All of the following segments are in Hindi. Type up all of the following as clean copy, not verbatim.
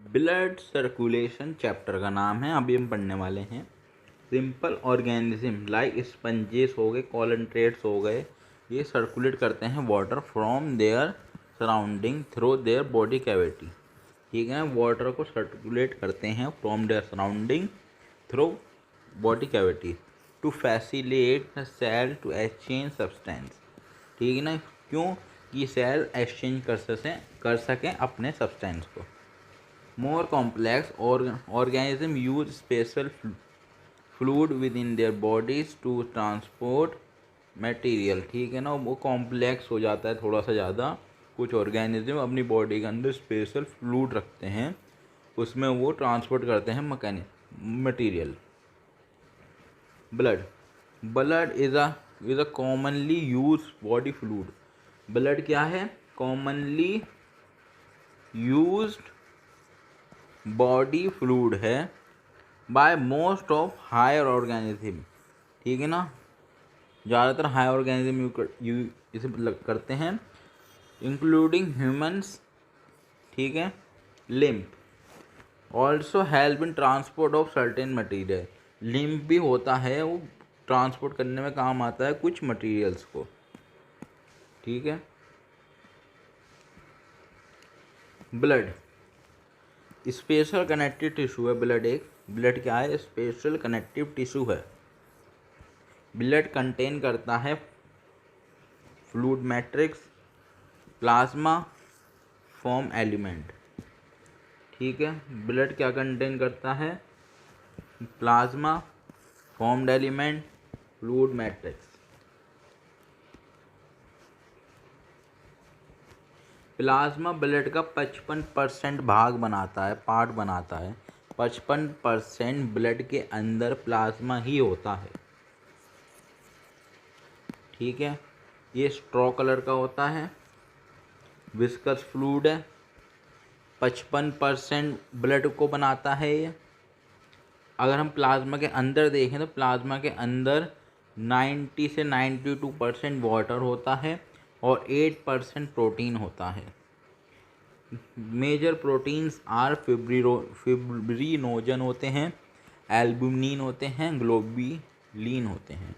ब्लड सर्कुलेशन चैप्टर का नाम है, अभी हम पढ़ने वाले हैं। सिंपल ऑर्गेनिज्म लाइक स्पंजेस हो गए, कॉलंट्रेट्स हो गए, ये सर्कुलेट करते हैं water from their surrounding through their body cavity. ठीक है, वाटर को सर्कुलेट करते हैं from their surrounding through body cavity to facilitate the cell to exchange substance. ठीक है ना, क्यों कि सेल एक्सचेंज कर सकें अपने सब्सटेंस को। More complex organism use special fluid within their bodies to transport material. ठीक है ना, वो कॉम्प्लेक्स हो जाता है थोड़ा सा ज़्यादा। कुछ ऑर्गेनिज्म अपनी बॉडी के अंदर स्पेशल फ्लूड रखते हैं, उसमें वो ट्रांसपोर्ट करते हैं material. Blood blood is a commonly use body fluid. Blood क्या है? कॉमनली यूज्ड बॉडी फ्लूड है by most of higher organism. ठीक है ना, ज़्यादातर हाई ऑर्गेनिज्म इसे करते हैं, इंक्लूडिंग ह्यूमंस। ठीक है, lymph also help in transport of certain material. Lymph भी होता है, वो ट्रांसपोर्ट करने में काम आता है कुछ मटीरियल्स को। ठीक है, ब्लड स्पेशल कनेक्टिव टिश्यू है। ब्लड क्या है? स्पेशल कनेक्टिव टिश्यू है। ब्लड कंटेन करता है fluid matrix, plasma, form element. ठीक है, ब्लड क्या कंटेन करता है? Plasma, formed element, fluid matrix. Plasma blood का 55% भाग बनाता है, पार्ट बनाता है। 55% ब्लड के अंदर प्लाज्मा ही होता है। ठीक है, ये स्ट्रॉ कलर का होता है, विस्कस फ्लूइड है, 55% ब्लड को बनाता है ये। अगर हम प्लाज्मा के अंदर देखें तो प्लाज्मा के अंदर 90 से 92% वाटर होता है और 8% प्रोटीन होता है। मेजर प्रोटीन्स आर फिब्रिनोजन होते हैं, एल्बुमिन होते हैं, ग्लोबुलिन होते हैं।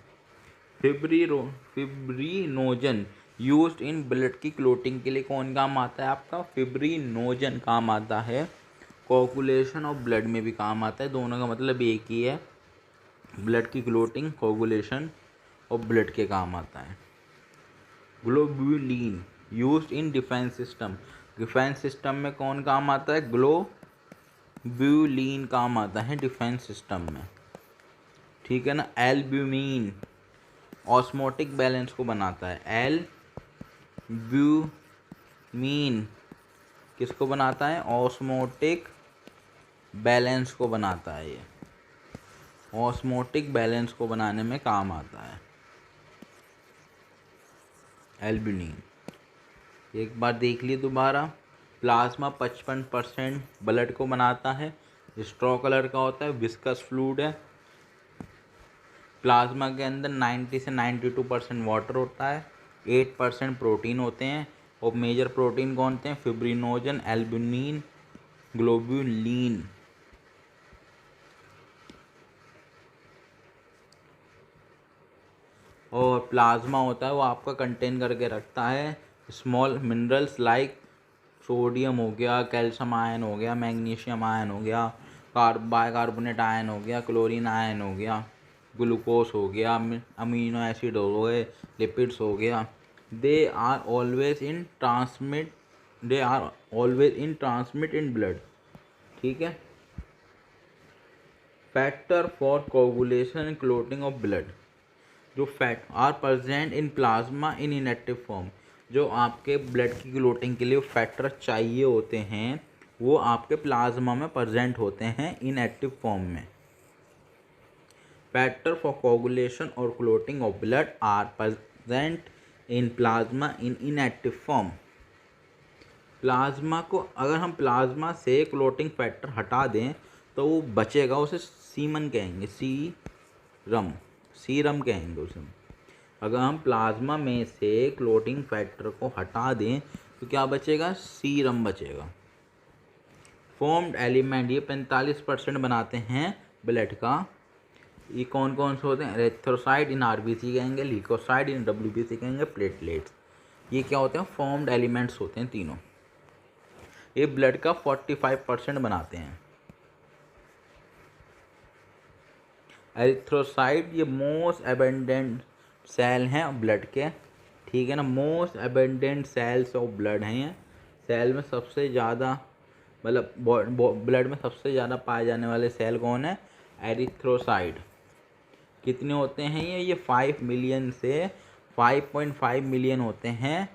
फिब्रिनोजन यूज्ड इन ब्लड की क्लोटिंग के लिए कौन काम आता है? आपका फिब्रिनोजन काम आता है। कोगुलेशन ऑफ ब्लड में भी काम आता है, दोनों का मतलब एक ही है। ब्लड की क्लोटिंग, कोगुलेशन और ब्लड के काम आता है। Globulin used in defence system. Defence system में कौन काम आता है? ग्लोबुलिन काम आता है डिफेंस सिस्टम में। ठीक है ना, एल्ब्यूमिन ऑस्मोटिक बैलेंस को बनाता है। एल्ब्यूमिन किसको बनाता है? ऑस्मोटिक बैलेंस को बनाता है। ये ऑस्मोटिक बैलेंस को बनाने में काम आता है एल्ब्यूमिन। एक बार देख लिए दोबारा। प्लाज्मा 55% ब्लड को बनाता है, स्ट्रॉ कलर का होता है, विस्कस फ्लूइड है। प्लाज्मा के अंदर 90 से 92% वाटर होता है, 8% प्रोटीन होते हैं। और मेजर प्रोटीन कौन होते हैं? Fibrinogen, albumin, globulin. और प्लाज्मा होता है वो आपका कंटेन करके रखता है स्मॉल मिनरल्स लाइक सोडियम हो गया, कैल्शियम आयन हो गया, मैग्नीशियम आयन हो गया, बाइकार्बोनेट आयन हो गया, क्लोरीन आयन हो गया, ग्लूकोज हो गया, अमीनो एसिड हो गए, लिपिड्स हो गया। They are always in transmit in blood. ठीक है, factor for coagulation and clotting of blood. जो fat are present in plasma in inactive form. जो आपके ब्लड की क्लोटिंग के लिए फैक्टर चाहिए होते हैं वो आपके प्लाज्मा में प्रेजेंट होते हैं इनएक्टिव फॉर्म में। फैक्टर फॉर कोगुलेशन और clotting of blood are present in plasma in inactive form. Plasma को अगर हम प्लाज्मा से क्लोटिंग फैक्टर हटा दें तो वो बचेगा, उसे सीमन कहेंगे, सीरम कहेंगे उसे। अगर हम प्लाज्मा में से क्लोटिंग फैक्टर को हटा दें तो क्या बचेगा? सीरम बचेगा। फॉर्म्ड एलिमेंट ये 45% बनाते हैं ब्लड का। ये कौन कौन से होते हैं? एरिथ्रोसाइट इन आरबीसी कहेंगे, ल्यूकोसाइट इन डब्ल्यूबीसी कहेंगे, प्लेटलेट्स। ये क्या होते हैं? फॉर्म्ड एलिमेंट्स होते हैं तीनों। ये ब्लड का 45% बनाते हैं। एरिथ्रोसाइट ये मोस्ट एबेंडेंट सेल हैं ब्लड के, ठीक है ना। Most abundant cells of blood हैं ये। सेल में सबसे ज़्यादा मतलब ब्लड में सबसे ज़्यादा पाए जाने वाले सेल कौन है? एरिथ्रोसाइट। कितने होते हैं ये 5 मिलियन से 5.5 मिलियन होते हैं,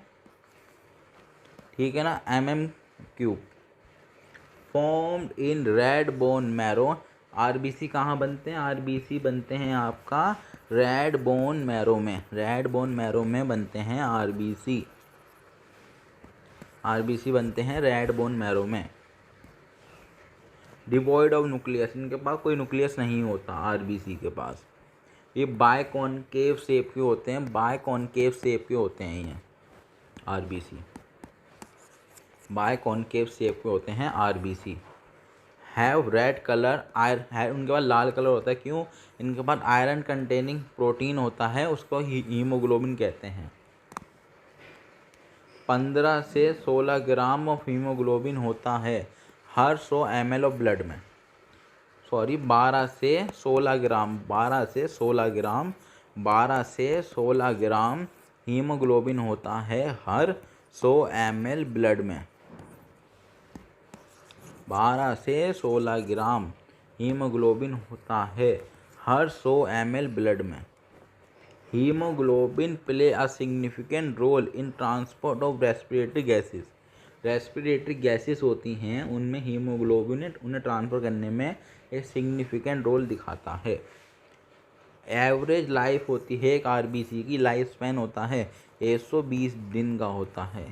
ठीक है ना, mm3। Formed in red bone marrow. RBC कहाँ बनते हैं? आरबीसी बनते हैं आपका रेड बोन मैरो में। रेड बोन मैरो में बनते हैं आरबीसी। आरबीसी बनते हैं रेड बोन मैरो में। डिवॉइड ऑफ न्यूक्लियस, इनके पास कोई न्यूक्लियस नहीं होता आरबीसी के पास। ये बायकॉन्केव शेप के होते हैं, बायकॉन्केव शेप के होते हैं ये आरबीसी। बायकॉन्केव शेप के होते हैं आरबीसी। हैव रेड कलर है, उनके पास लाल कलर होता है। क्यों? इनके पास आयरन कंटेनिंग प्रोटीन होता है, उसको हीमोग्लोबिन कहते हैं। 15 से 16 ग्राम ऑफ हीमोग्लोबिन होता है हर 100 ml ऑफ ब्लड में। सॉरी 12 से 16 ग्राम 12 से 16 ग्राम 12 से 16 ग्राम हीमोग्लोबिन होता है हर 100 ml ब्लड में। 12 से 16 ग्राम हीमोग्लोबिन होता है हर 100 ml ब्लड में। Haemoglobin play a significant role in transport of respiratory gases. Respiratory gases होती हैं, उनमें हीमोग्लोबिन उन्हें ट्रांसफ़र करने में एक सिग्निफिकेंट रोल दिखाता है। एवरेज लाइफ होती है एक आरबीसी की, लाइफ स्पैन होता है 120 दिन का होता है।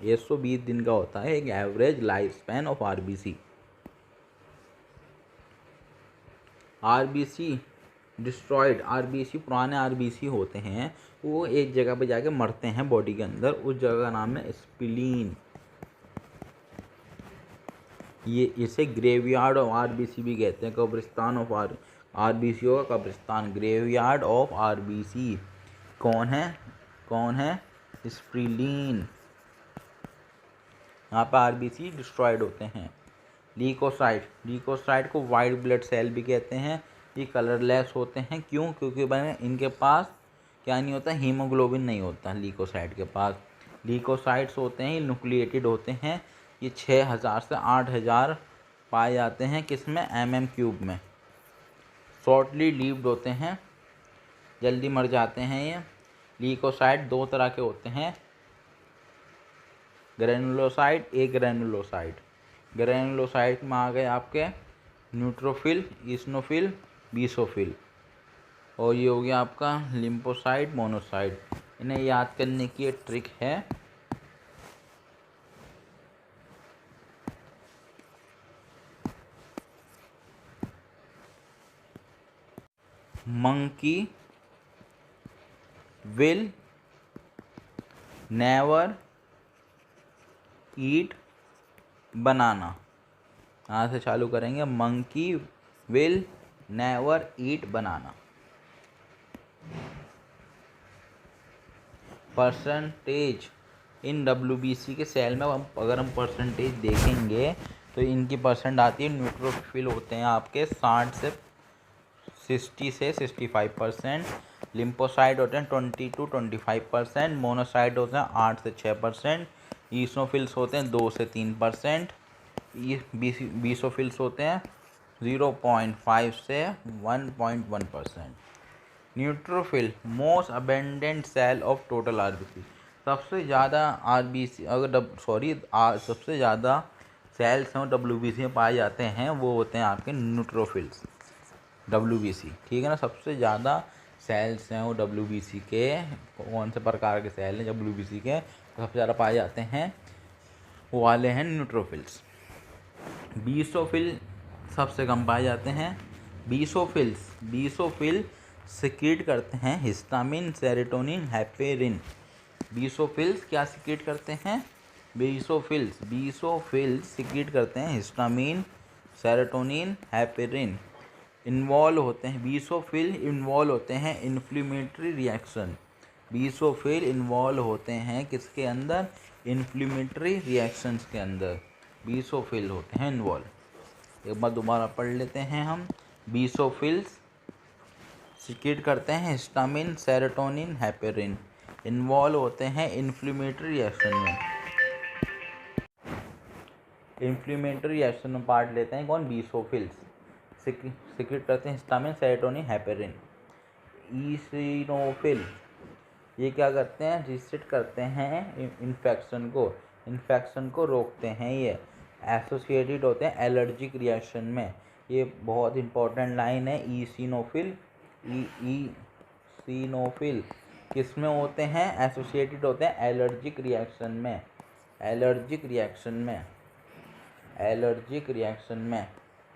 120 दिन का होता है एक average life span of RBC. RBC destroyed, RBC पुराने आरबीसी होते हैं, वो एक जगह पे जाके मरते हैं बॉडी के अंदर, उस जगह का नाम है स्प्लीन। ये इसे ग्रेवयार्ड ऑफ आरबीसी भी कहते हैं, कब्रिस्तान ऑफ आरबीसी का कब्रिस्तान, ग्रेवयार्ड ऑफ आरबीसी। कौन है? स्प्लीन। यहाँ पर आरबीसी डिस्ट्रॉयड होते हैं। ल्यूकोसाइट, ल्यूकोसाइट को वाइट ब्लड सेल भी कहते हैं। ये कलरलेस होते हैं। क्यों? क्योंकि इनके पास क्या नहीं होता? हीमोग्लोबिन नहीं होता ल्यूकोसाइट के पास। ल्यूकोसाइट्स होते हैं, ये न्यूक्लिएटेड होते हैं। ये 6000 से 8000 पाए जाते हैं किसमें? mm3 में। शॉर्टली लीव्ड होते हैं, जल्दी मर जाते हैं ये। ल्यूकोसाइट दो तरह के होते हैं, ग्रेनुलोसाइट, एक ग्रेनुलोसाइट। ग्रेनुलोसाइट में आ गए आपके न्यूट्रोफिल, ईसनोफिल, बीसोफिल, और ये हो गया आपका लिम्फोसाइट, मोनोसाइट। इन्हें याद करने की एक ट्रिक है। मंकी विल नेवर ईट बनाना। यहाँ से चालू करेंगे। Monkey will never eat banana. Percentage in WBC के सेल में अगर हम परसेंटेज देखेंगे तो इनकी परसेंट आती है, न्यूट्रोफिल होते हैं आपके 60 से 65%, लिम्फोसाइट होते हैं 20 to 25%, मोनोसाइट होते हैं 8 से 6%, ईसोफिल्स होते हैं 2 से 3%, बीसोफिल्स होते हैं 0.5 से 1.1%। Neutrophil most abundant cell of total RBC. सबसे ज़्यादा आरबीसी सबसे ज़्यादा सेल्स हैं डब्ल्यूबीसी में पाए जाते हैं, वो होते हैं आपके न्यूट्रोफिल्स। डब्ल्यूबीसी, ठीक है ना। सबसे ज़्यादा सेल्स हैं वो डब्ल्यूबीसी के, कौन से प्रकार के सेल हैं डब्ल्यूबीसी के सबसे ज़्यादा पाए जाते हैं, वो वाले हैं न्यूट्रोफिल्स। बीसोफिल सबसे कम पाए जाते हैं। बीसोफिल सिक्रीट करते हैं हिस्टामिन, सेरोटोनिन, हेपेरिन। बीसोफिल्स क्या सिक्रीट करते हैं? बेसोफिल्स सिक्रीट करते हैं हिस्टामिन, सेरोटोनिन, हेपेरिन। इन्वॉल्व होते हैं बेसोफिल इन्वॉल्व होते हैं इन्फ्लेमेटरी रिएक्शन। बेसोफिल इन्वॉल्व होते हैं किसके अंदर? इन्फ्लेमेटरी रिएक्शंस के अंदर बेसोफिल होते हैं इन्वॉल्व। एक बार दोबारा पढ़ लेते हैं हम। बेसोफिल्स सिक्रीट करते हैं हिस्टामिन, सेरोटोनिन, हेपेरिन। इन्वॉल्व होते हैं इन्फ्लेमेटरी रिएक्शन में। इन्फ्लेमेटरी रिएक्शन में पार्ट लेते हैं कौन? बेसोफिल्स। सिक्रेट करते हैं हिस्टामिन, सेरोटोनिन, हेपेरिन। ईसिनोफिल ये क्या करते हैं? रिस्ट्रिक्ट करते हैं इन्फेक्शन को रोकते हैं। ये एसोसिएटेड होते हैं एलर्जिक रिएक्शन में। ये बहुत इंपॉर्टेंट लाइन है। ईसिनोफिल किस में होते हैं? एसोसिएटेड होते हैं एलर्जिक रिएक्शन में।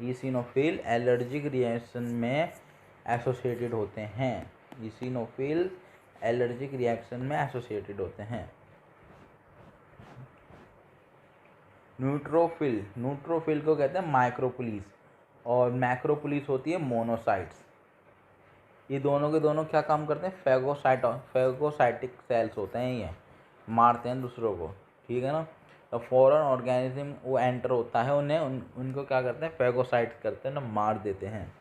ईसिनोफिल एलर्जिक रिएक्शन में एसोसिएटेड होते हैं। ईसिनोफिल एलर्जिक रिएक्शन में एसोसिएटेड होते हैं। न्यूट्रोफिल को कहते हैं माइक्रोपुलिस, और मैक्रोपुलिस होती है मोनोसाइट्स। ये दोनों के दोनों क्या काम करते हैं? फैगोसाइटिक सेल्स होते हैं, ये मारते हैं दूसरों को, ठीक है ना। तो फॉरेन ऑर्गेनिज्म वो एंटर होता है, उनको क्या करते हैं? फैगोसाइट करते हैं ना, मार देते हैं।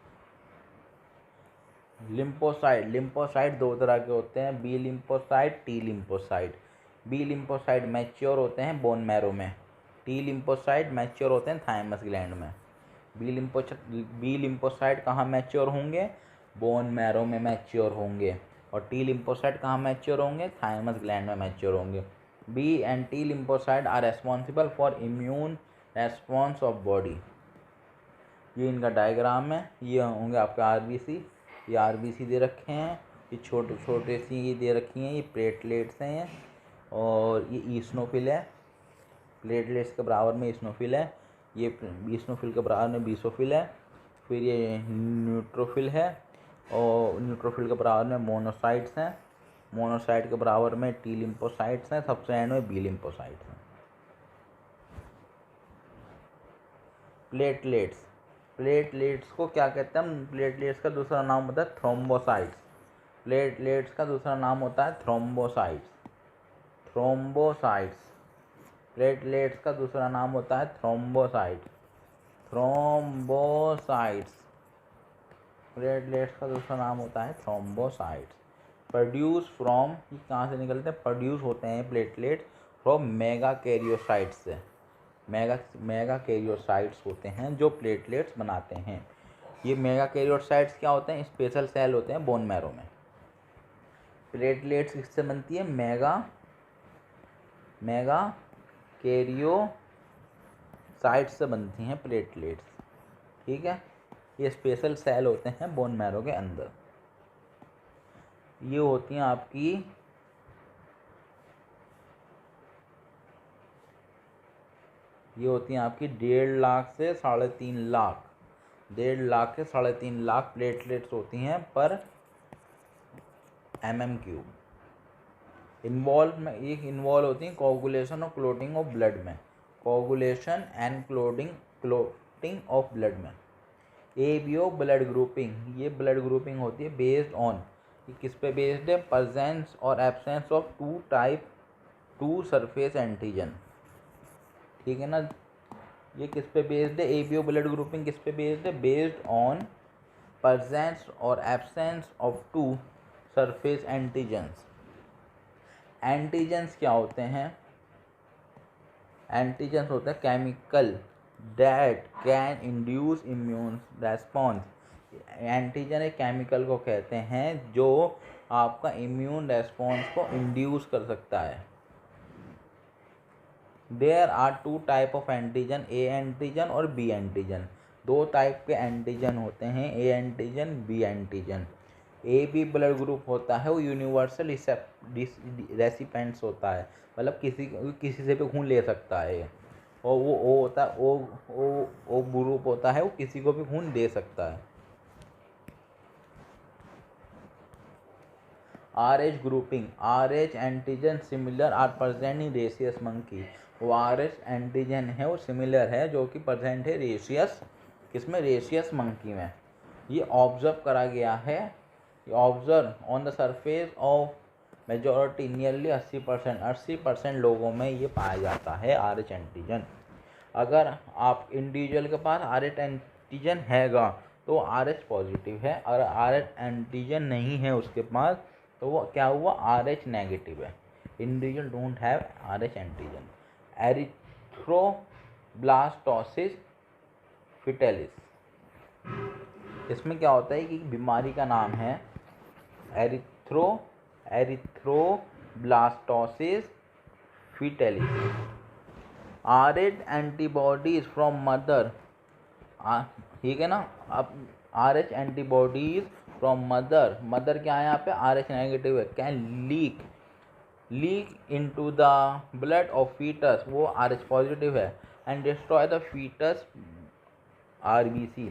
लिम्फोसाइट दो तरह के होते हैं, B lymphocyte, T lymphocyte. B lymphocyte mature होते हैं बोन मैरो में। टी लिम्फोसाइट मैच्योर होते हैं थाइमस ग्लैंड में। बी लिम्फोसाइट कहाँ मैच्योर होंगे? बोन मैरो में मैच्योर होंगे। और टी लिम्फोसाइट कहाँ मैच्योर होंगे? थाइमस ग्लैंड में मैच्योर होंगे। B and T lymphocyte are responsible for immune response of body. ये इनका डायग्राम है। ये होंगे आपके आरबीसी। ये आरबीसी दे रखे हैं, ये छोटे छोटे सी ये दे रखी हैं, ये प्लेटलेट्स हैं। और ये ईसनोफिल है, प्लेटलेट्स के बराबर में ईसनोफिल है। ये ईसनोफिल के बराबर में बेसोफिल है। फिर ये न्यूट्रोफिल है, और न्यूट्रोफिल के बराबर में मोनोसाइट्स हैं। मोनोसाइट के बराबर में टी लिम्फोसाइट्स हैं। सबसे एंड में बी लिम्फोसाइट्स हैं। प्लेटलेट्स को क्या कहते हैं? प्लेटलेट्स का दूसरा नाम होता है थ्रोम्बोसाइट्स। प्लेटलेट्स का दूसरा नाम होता है थ्रोम्बोसाइट्स। प्लेटलेट्स का दूसरा नाम होता है थ्रोम्बोसाइट्स। प्लेटलेट्स का दूसरा नाम होता है थ्रोम्बोसाइट्स। प्रोड्यूस फ्रॉम, ये कहाँ से निकलते हैं? प्रोड्यूस होते हैं प्लेटलेट्स फ्रॉम मेगा कैरियोसाइट्स से। मेगा कैरियोसाइट्स होते हैं जो प्लेटलेट्स बनाते हैं। ये मेगा कैरियोसाइट्स क्या होते हैं? स्पेशल सेल होते हैं बोन मैरो में। प्लेटलेट्स किससे बनती है? मेगा कैरियोसाइट्स से बनती हैं प्लेटलेट्स, ठीक है। ये स्पेशल सेल होते हैं बोन मैरो के अंदर। ये होती हैं आपकी 1.5 लाख से 3.5 लाख, 1.5 लाख से 3.5 लाख प्लेटलेट्स होती हैं पर mm3। इन्वॉल्व होती हैं कोगुलेशन और क्लोटिंग ऑफ ब्लड में। Coagulation and clotting of blood में। ABO ब्लड ग्रुपिंग, ये ब्लड ग्रुपिंग होती है बेस्ड ऑन, ये किस पे बेस्ड है? प्रेजेंस और absence of two surface antigen, ठीक है ना। ये किस पे बेस्ड है? ABO ब्लड ग्रुपिंग किस पे बेस्ड है? बेस्ड ऑन प्रेजेंस और absence of 2 surface antigens. Antigens क्या होते हैं? एंटीजन्स होते हैं chemical that can induce immune response. Antigen एक केमिकल को कहते हैं जो आपका इम्यून रेस्पॉन्स को इंड्यूस कर सकता है। There are 2 type of antigen, A antigen और बी एंटीजन। 2 टाइप के एंटीजन होते हैं, A antigen, B antigen. A B blood group होता है वो यूनिवर्सल रेसिपेंट्स होता है, मतलब किसी से भी खून ले सकता है। और वो ओ होता है, ओ ग्रुप होता है, वो किसी को भी खून दे सकता है। RH grouping, RH antigen similar are present in rhesus monkey. वो RH एंटीजन है वो सिमिलर है जो कि प्रेजेंट है रेशियस किसमें, रेशियस मंकी में। ये ऑब्जर्व करा गया है, ये observe on the surface of majority nearly 80% लोगों में ये पाया जाता है RH एंटीजन। अगर आप इंडिविजुअल के पास RH एंटीजन हैगा तो RH पॉजिटिव है, अगर RH एंटीजन नहीं है उसके पास तो वो क्या हुआ, RH नेगेटिव है। Individual don't have RH antigen. Erythroblastosis fetalis, इसमें क्या होता है कि बीमारी का नाम है erythroblastosis fetalis. RH antibodies from mother, ठीक है ना। अब RH antibodies from mother, mother क्या है यहाँ पे, RH नेगेटिव है, can leak into the blood of foetus, वो RH पॉजिटिव है, and destroy the foetus RBC।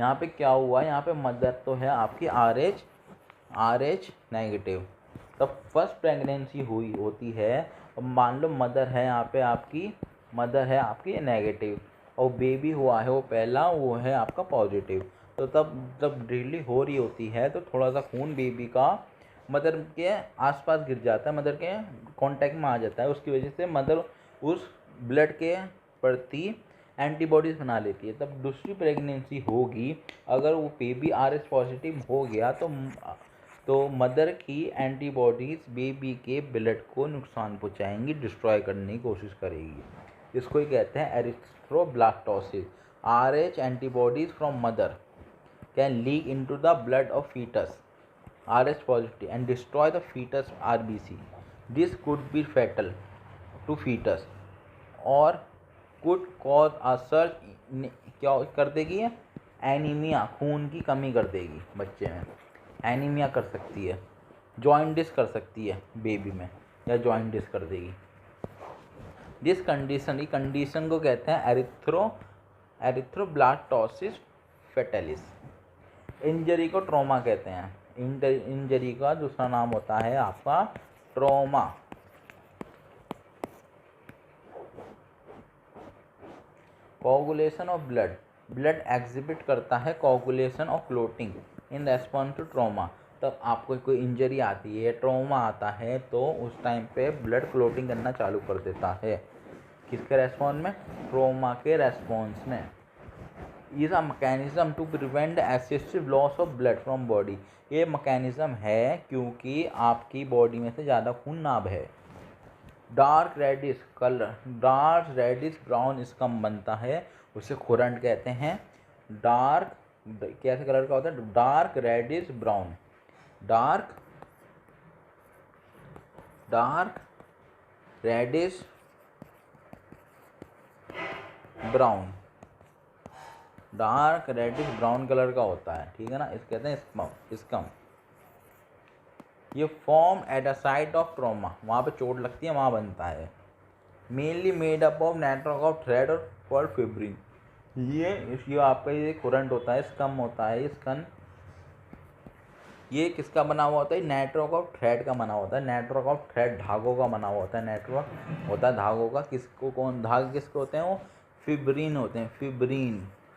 यहाँ पे क्या हुआ, यहाँ पे मदर तो है आपकी RH नेगेटिव, तब फर्स्ट प्रेगनेंसी हुई होती है। अब मान लो मदर है यहाँ पे आपकी, मदर है आपकी नेगेटिव और बेबी हुआ है वो पहला, वो है आपका पॉजिटिव। तो तब जब डिलीवरी हो रही होती है तो थोड़ा सा खून बेबी का मदर के आसपास गिर जाता है, मदर के कांटेक्ट में आ जाता है, उसकी वजह से मदर उस ब्लड के प्रति एंटीबॉडीज़ बना लेती है। तब दूसरी प्रेगनेंसी होगी, अगर वो बेबी RH पॉजिटिव हो गया तो मदर की एंटीबॉडीज़ बेबी के ब्लड को नुकसान पहुंचाएंगी, डिस्ट्रॉय करने की कोशिश करेगी। इसको ही कहते हैं erythroblastosis. RH antibodies from mother can leak into the blood of foetus RH positive and destroy the fetus RBC. This could be fatal to fetus or could cause a surge, क्या कर देगी है, एनीमिया, खून की कमी कर देगी बच्चे में, एनीमिया कर सकती है, जॉइंटिस कर सकती है बेबी में, या जॉइंटिस कर देगी। दिस कंडीशन, ये कंडीशन को कहते हैं एरिथ्रोब्लास्टोसिस फेटेलिस। इंजरी को ट्रॉमा कहते हैं, इंजरी का दूसरा नाम होता है आपका trauma. Coagulation of blood, blood exhibit करता है coagulation of clotting in response to trauma. तब आपको कोई इंजरी आती है, ट्रॉमा आता है, तो उस टाइम पे ब्लड क्लोटिंग करना चालू कर देता है, किसके रेस्पॉन्स में, ट्रॉमा के रेस्पॉन्स में। Is a mechanism to prevent excessive loss of blood from body, ये मैकेनिज्म है क्योंकि आपकी बॉडी में से ज़्यादा खून ना बहे। Dark reddish colour, dark reddish brown scum बनता है, उसे खुरंट कहते हैं। डार्क कैसे कलर का होता है, dark reddish brown, dark reddish brown, dark reddish brown colour का होता है, ठीक है ना। इस कहते हैं स्कम। ये form at a site of trauma, वहाँ पे चोट लगती है वहाँ बनता है। Mainly made up of network of thread और फिब्रिन, ये आपका ये करंट होता है, स्कम होता है, स्कन ये किसका बना हुआ होता है, नेटवर्क ऑफ थ्रेड का बना होता है, नेटवर्क ऑफ थ्रेड धागों का बना हुआ होता है, नेटवर्क होता है धागों का। किसको कौन धागे किसके होते हैं, वो फिब्रिन होते हैं,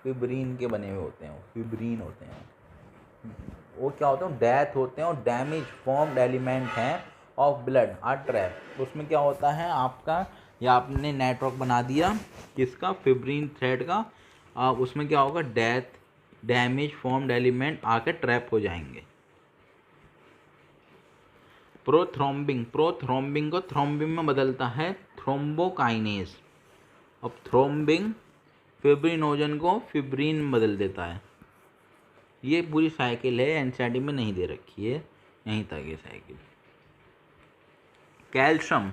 फिब्रिन के बने हुए होते हैं, वो फिब्रिन होते हैं। वो क्या होते हैं, डेथ होते हैं और डैमेज फॉर्म्ड एलिमेंट हैं ऑफ ब्लड आर ट्रैप। उसमें क्या होता है आपका, या आपने नेटवर्क बना दिया किसका, फिब्रिन थ्रेड का, उसमें क्या होगा, डेथ डैमेज फॉर्म्ड एलिमेंट आके ट्रैप हो जाएंगे। प्रोथ्रोम्बिंग को थ्रोम्बिन में बदलता है थ्रोम्बोकाइनेज। अब थ्रोम्बिंग फिब्रिनोजन को फिब्रिन में बदल देता है। ये पूरी साइकिल है, एनसीईआरटी में नहीं दे रखी है, यहीं तक ये साइकिल। कैल्शियम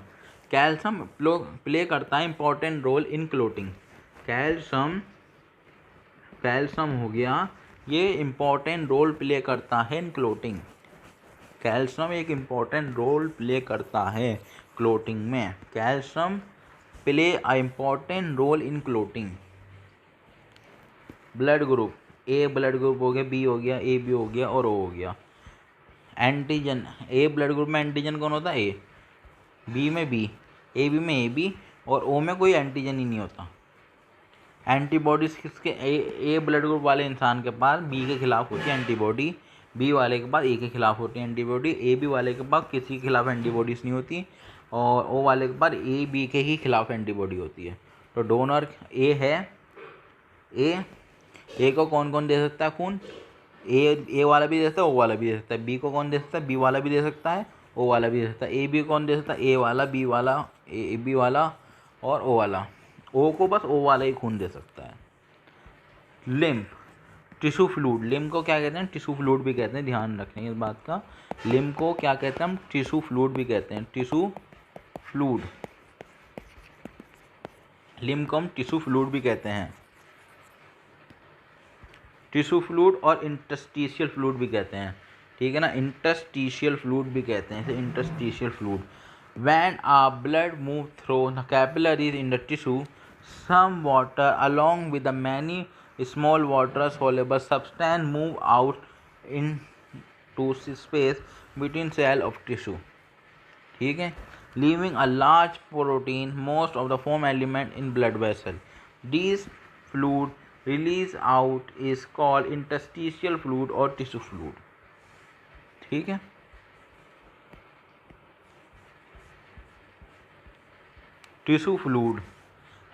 प्ले करता है important role in clotting. Calcium हो गया, ये इम्पॉर्टेंट रोल प्ले करता है इन क्लोटिंग। कैल्शियम एक इम्पॉर्टेंट रोल प्ले करता है क्लोटिंग में। Calcium play a important role in clotting. Blood group, A blood group हो गया, बी हो गया, ए बी हो गया और ओ हो गया। एंटीजन, ए ब्लड ग्रुप में एंटीजन कौन होता है, ए, बी में बी, ए बी में ए बी, और ओ में कोई एंटीजन ही नहीं होता। एंटीबॉडीज किसके, ए ब्लड ग्रुप वाले इंसान के पास बी के खिलाफ होती है एंटीबॉडी, बी वाले के पास ए के खिलाफ होती है एंटीबॉडी, ए बी वाले के पास किसी के खिलाफ एंटीबॉडीज नहीं होती, और ओ वाले के पास ए बी के ही खिलाफ एंटीबॉडी होती है। तो डोनर ए है। ए को कौन कौन दे सकता है खून, ए वाला भी दे सकता है, ओ वाला भी दे सकता है। बी को कौन दे सकता है, बी वाला भी दे सकता है, ओ वाला भी दे सकता है। ए बी कौन दे सकता है, ए वाला, बी वाला, ए बी वाला और ओ वाला। ओ को बस ओ वाला ही खून दे सकता है। लिम्फ, टिश्यू फ्लूइड, लिम्फ को क्या कहते हैं, टिश्यू फ्लूइड भी कहते हैं, ध्यान रखें इस बात का। लिम्फ को क्या कहते हैं हम, टिश्यू फ्लूइड भी कहते हैं, टिश्यू फ्लूइड। लिम्फ को हम टिश्यू फ्लूइड भी कहते हैं, टिश्यू फ्लूइड, और इंटरस्टिशियल फ्लूइड भी कहते हैं, ठीक है ना, इंटरस्टिशियल फ्लूइड भी कहते हैं, interstitial fluid. When a blood moves through the capillaries in the tissue, some water along with the many small water soluble substance move out into space between cell of tissue, ठीक है, leaving a large protein, most of the foam element in blood vessel. These fluid release out is called interstitial fluid or tissue fluid, ठीक है। Tissue fluid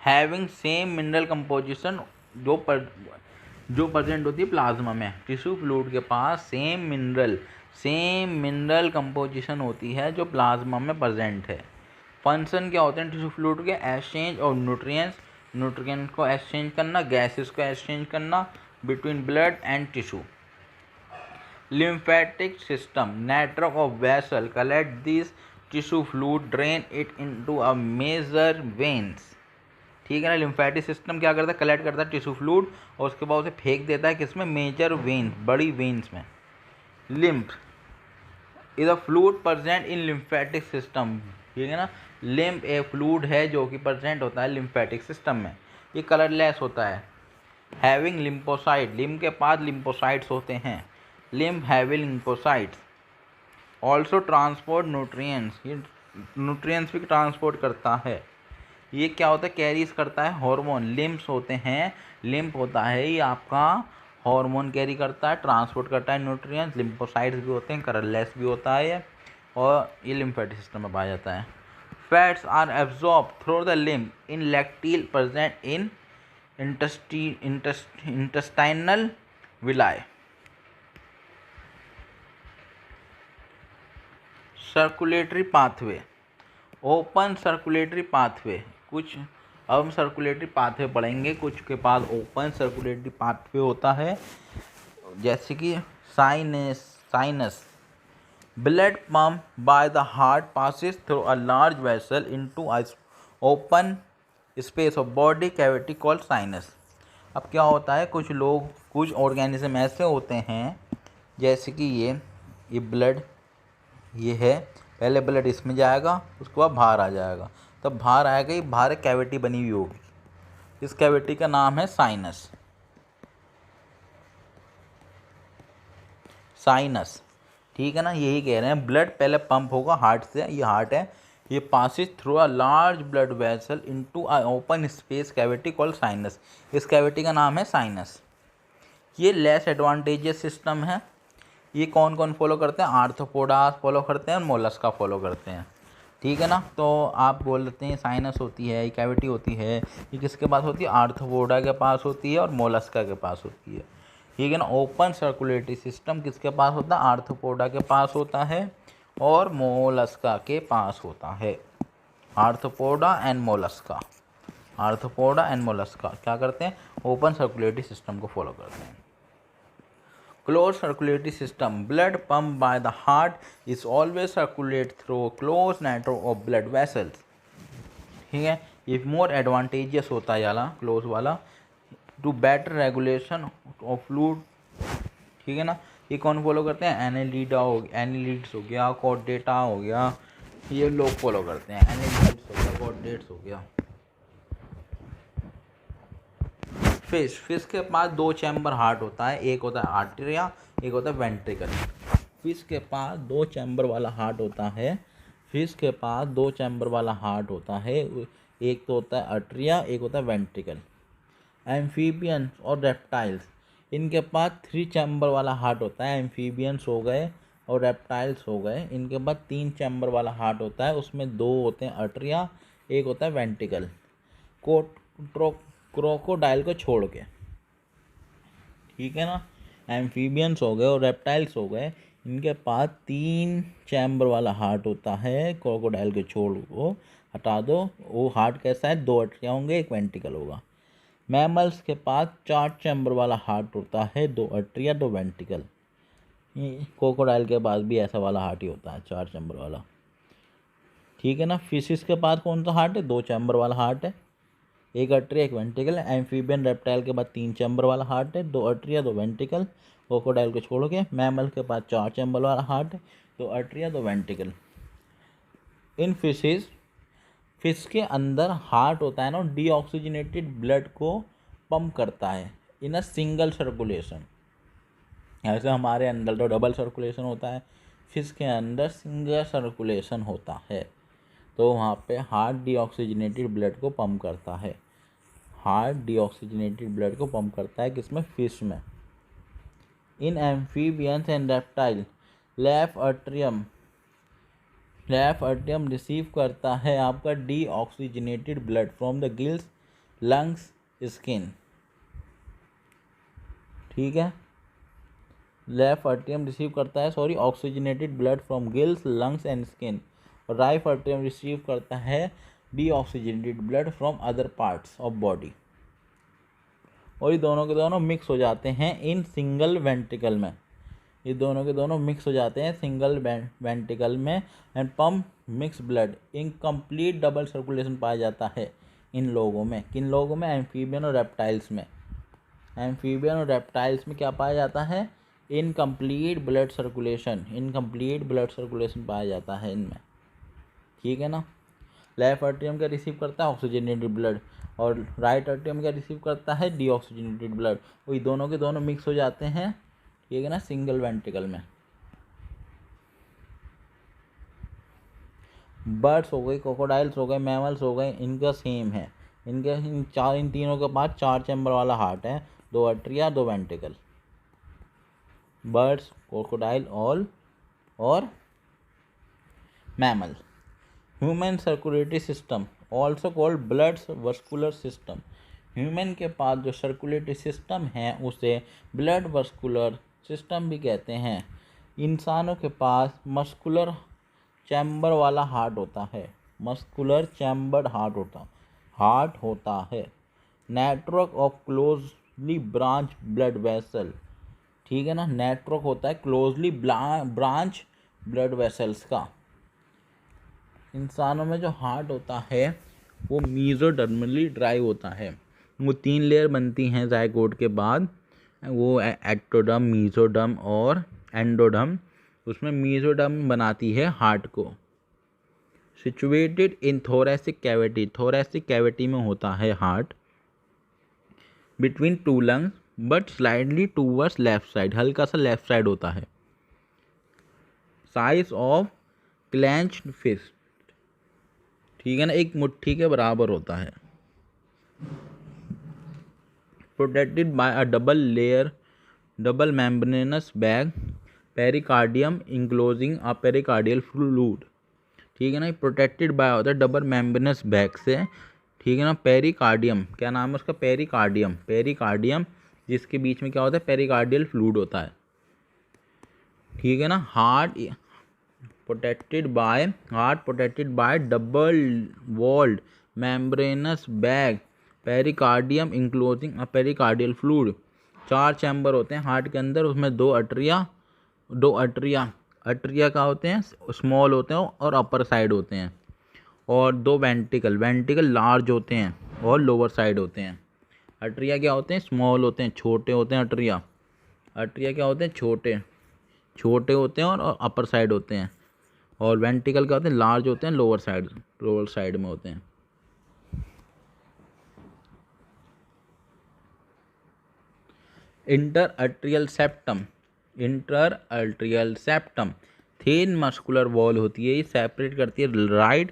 having same mineral composition जो प्रेजेंट होती है प्लाज्मा में। टिश्यू फ्लूइड के पास सेम मिनरल कंपोजिशन होती है जो प्लाज्मा में प्रेजेंट है। फंक्शन क्या होते हैं टिश्यू फ्लूइड के, एक्सचेंज ऑफ न्यूट्रिएंट्स को एक्सचेंज करना, गैसेस को एक्सचेंज करना between blood and tissue. Lymphatic system, network of vessel collect this tissue fluid, drain it into a major veins, ठीक है ना। लिम्फेटिक सिस्टम क्या करता है, कलेक्ट करता है टिश्यू फ्लूइड और उसके बाद उसे फेंक देता है किसमें, मेजर वेन्स, बड़ी वेन्स में। Lymph is a fluid present in lymphatic system, ठीक है ना। लिम्फ एक फ्लूइड है जो कि प्रेजेंट होता है लिम्फेटिक सिस्टम में। ये कलरलेस होता है। हैविंग लिम्फोसाइट, लिम्फ के पास लिम्फोसाइट्स होते हैं। Lymph having lymphocytes also transport nutrients, ये न्यूट्रिएंट्स भी ट्रांसपोर्ट करता है। ये क्या होता है, कैरीज करता है हार्मोन। लिम्फ्स होते हैं, लिम्फ होता है ये आपका हार्मोन कैरी करता है, ट्रांसपोर्ट करता है न्यूट्रिएंट्स। लिम्फोसाइट्स भी होते हैं, कलरलेस भी होता है ये, और ये लिम्फेटिक सिस्टम में पाया जाता है। Fats are absorb through the lymph in lacteal present in intestinal villi. Circulatory pathway, open circulatory pathway, कुछ अब हम सर्कुलेटरी पाथवे पढ़ेंगे। कुछ के पास ओपन सर्कुलेटरी पाथवे होता है, जैसे कि sinus. Blood pump by the heart passes through a large vessel into a open space of body cavity called sinus. अब क्या होता है, कुछ ऑर्गेनिज्म ऐसे होते हैं, जैसे कि ये ब्लड, ये है, पहले ब्लड इसमें जाएगा, उसके बाद बाहर आ जाएगा, तब बाहर आएगा, ये बाहर एक कैविटी बनी हुई होगी, इस कैविटी का नाम है साइनस। ठीक है ना, यही कह रहे हैं, ब्लड पहले पंप होगा हार्ट से, ये हार्ट है, ये passes through a large blood vessel into a open space cavity called sinus, इस कैविटी का नाम है साइनस। ये लेस एडवांटेजेस सिस्टम है। ये कौन कौन फॉलो करते हैं, आर्थ्रोपोडा फॉलो करते हैं और मोलस्का फॉलो करते हैं, ठीक है ना। तो आप बोल लेते हैं साइनस होती है, ये कैविटी होती है, ये किसके पास होती है, आर्थ्रोपोडा के पास होती है और मोलस्का के पास होती है, ठीक है ना। ओपन सर्कुलेटरी सिस्टम किसके पास होता है, आर्थ्रोपोडा के पास होता है और मोलस्का के पास होता है। आर्थ्रोपोडा एंड मोलस्का क्या करते हैं, ओपन सर्कुलेटरी सिस्टम को फॉलो करते हैं। Closed circulatory system, blood pumped by the heart is always circulate through closed network of blood vessels, ठीक है। ये more advantageous होता है वाला, क्लोज वाला, to better regulation of fluid, ठीक है ना। ये कौन फॉलो करते हैं, एनालिड्स हो गया, कॉर्डेटा हो गया, ये लोग फॉलो करते हैं। एनालिड्स हो गया, कॉर्डेट्स हो गया। फिश के पास दो चैम्बर हार्ट होता है, एक होता है आर्टेरिया, एक होता है वेंट्रिकल। फिश के पास दो चैम्बर वाला हार्ट होता है, फिश के पास 2 चैम्बर वाला हार्ट होता है, एक तो होता है अट्रिया, एक होता है वेंट्रिकल। एम्फीबियंस और रेप्टाइल्स, इनके पास 3 चैम्बर वाला हार्ट होता है। एम्फीबियंस हो गए और रेप्टाइल्स हो गए, इनके पास 3 चैम्बर वाला हार्ट होता है, उसमें 2 होते हैं अट्रिया, एक होता है वेंट्रिकल। क्रोकोडाइल को छोड़ के, ठीक है ना। एम्फीबियंस हो गए और रेप्टाइल्स हो गए, इनके पास 3 चैम्बर वाला हार्ट होता है। क्रोकोडाइल के छोड़ को हटा दो, वो हार्ट कैसा है, 2 अट्रिया होंगे, एक वेंट्रिकल होगा। मैमल्स के पास 4 चैम्बर वाला हार्ट होता है, 2 अट्रिया 2 वेंट्रिकल। क्रोकोडाइल के पास भी ऐसा वाला हार्ट ही होता है, 4 चैम्बर वाला, ठीक है ना। फिशिस के पास कौन सा हार्ट है, 2 चैम्बर वाला हार्ट है, एक अट्रिया एक वेंट्रिकल। एम्फीबियन रेप्टाइल के पास 3 चैम्बर वाला हार्ट है, 2 अट्रिया 2 वेंट्रिकल। क्रोकोडाइल को छोड़ के मैमल के पास 4 चैम्बर वाला हार्ट है, 2 अट्रिया 2 वेंट्रिकल। इन फिश के अंदर हार्ट होता है ना, डीऑक्सीजनेटेड ब्लड को पंप करता है इन अ सिंगल सर्कुलेशन। ऐसे हमारे अंदर तो डबल सर्कुलेशन होता है, फिश के अंदर सिंगल सर्कुलेशन होता है, तो वहाँ पे हार्ट डीऑक्सीजनेटेड ब्लड को पंप करता है। हार्ट डीऑक्सीजनेटेड ब्लड को पंप करता है किसमें, फिश में। In amphibians and reptile, left atrium receive करता है आपका deoxygenated blood from the gills, lungs, skin, ठीक है। लेफ्ट अट्रियम रिसीव करता है oxygenated blood from gills, lungs and skin, और राइट अट्रियम रिसीव करता है deoxygenated blood from other parts of body. और ये दोनों के दोनों मिक्स हो जाते हैं इन सिंगल वेंट्रिकल में, ये दोनों के दोनों मिक्स हो जाते हैं सिंगल वेंट्रिकल में, and pump mix blood. Incomplete double circulation पाया जाता है इन लोगों में, किन लोगों में, एम्फीबियन और रेप्टाइल्स में। एम्फीबियन और रेप्टाइल्स में क्या पाया जाता है, इनकम्प्लीट ब्लड सर्कुलेशन पाया जाता है इनमें, ठीक है ना। लेफ्ट अट्रियम क्या रिसीव करता है, ऑक्सीजनेटेड ब्लड, और राइट अट्रियम क्या रिसीव करता है, डीऑक्सीजनेटेड ब्लड। वही दोनों के दोनों मिक्स हो जाते हैं, ठीक है ना, सिंगल वेंट्रिकल में। बर्ड्स हो गई, क्रोकोडाइल्स हो गए, मैमल्स हो गए, इनका सेम है, इन तीनों के पास 4 चैम्बर वाला हार्ट है, 2 अट्रिया 2 वेंट्रिकल। बर्ड्स, क्रोकोडाइल और mammal. Human circulatory system, also called blood vascular system. Human के पास जो सर्कुलेटरी सिस्टम है उसे ब्लड वस्कुलर सिस्टम भी कहते हैं। इंसानों के पास मस्कुलर चैम्बर वाला हार्ट होता है, मस्कुलर चैम्बर्ड हार्ट होता है। Network of closely branch blood vessel, ठीक है ना, नेटवर्क होता है क्लोजली ब्रांच ब्लड वेसल्स का। इंसानों में जो हार्ट होता है वो मीजोडर्मली ड्राइव होता है, वो 3 लेयर बनती हैं जाइगोट के बाद, वो एक्टोडर्म, मीजोडर्म और एंडोडर्म। उसमें मीजोडर्म बनाती है हार्ट को। सिचुएटेड इन थोरेसिक कैविटी में होता है heart, between 2 lungs but slightly towards left side, हल्का सा लेफ्ट साइड होता है। साइज ऑफ क्लेंच्ड फिस्ट, ठीक है ना, एक मुट्ठी के बराबर होता है। Protected by a double membranous bag, pericardium enclosing a pericardial fluid, ठीक है ना। प्रोटेक्टेड बाय होता है डबल मेम्ब्रेनस बैग से, ठीक है ना। पेरिकार्डियम, क्या नाम है उसका, पेरिकार्डियम जिसके बीच में क्या होता है, पेरिकार्डियल फ्लूइड होता है, ठीक है ना। Heart protected by double walled membranous bag, pericardium enclosing a pericardial fluid. 4 chamber होते हैं हार्ट के अंदर, उसमें दो अट्रिया का होते हैं, स्मॉल होते हैं और अपर साइड होते हैं, और 2 वेंट्रिकल लार्ज होते हैं और लोअर साइड होते हैं। अट्रिया क्या होते हैं, स्मॉल होते हैं, छोटे होते हैं। अट्रिया क्या होते हैं, छोटे होते हैं और अपर साइड होते हैं, और वेंट्रिकल क्या होते हैं, लार्ज होते हैं, लोअर साइड में होते हैं। Inter atrial septum, thin muscular wall होती है, ये सेपरेट करती है राइट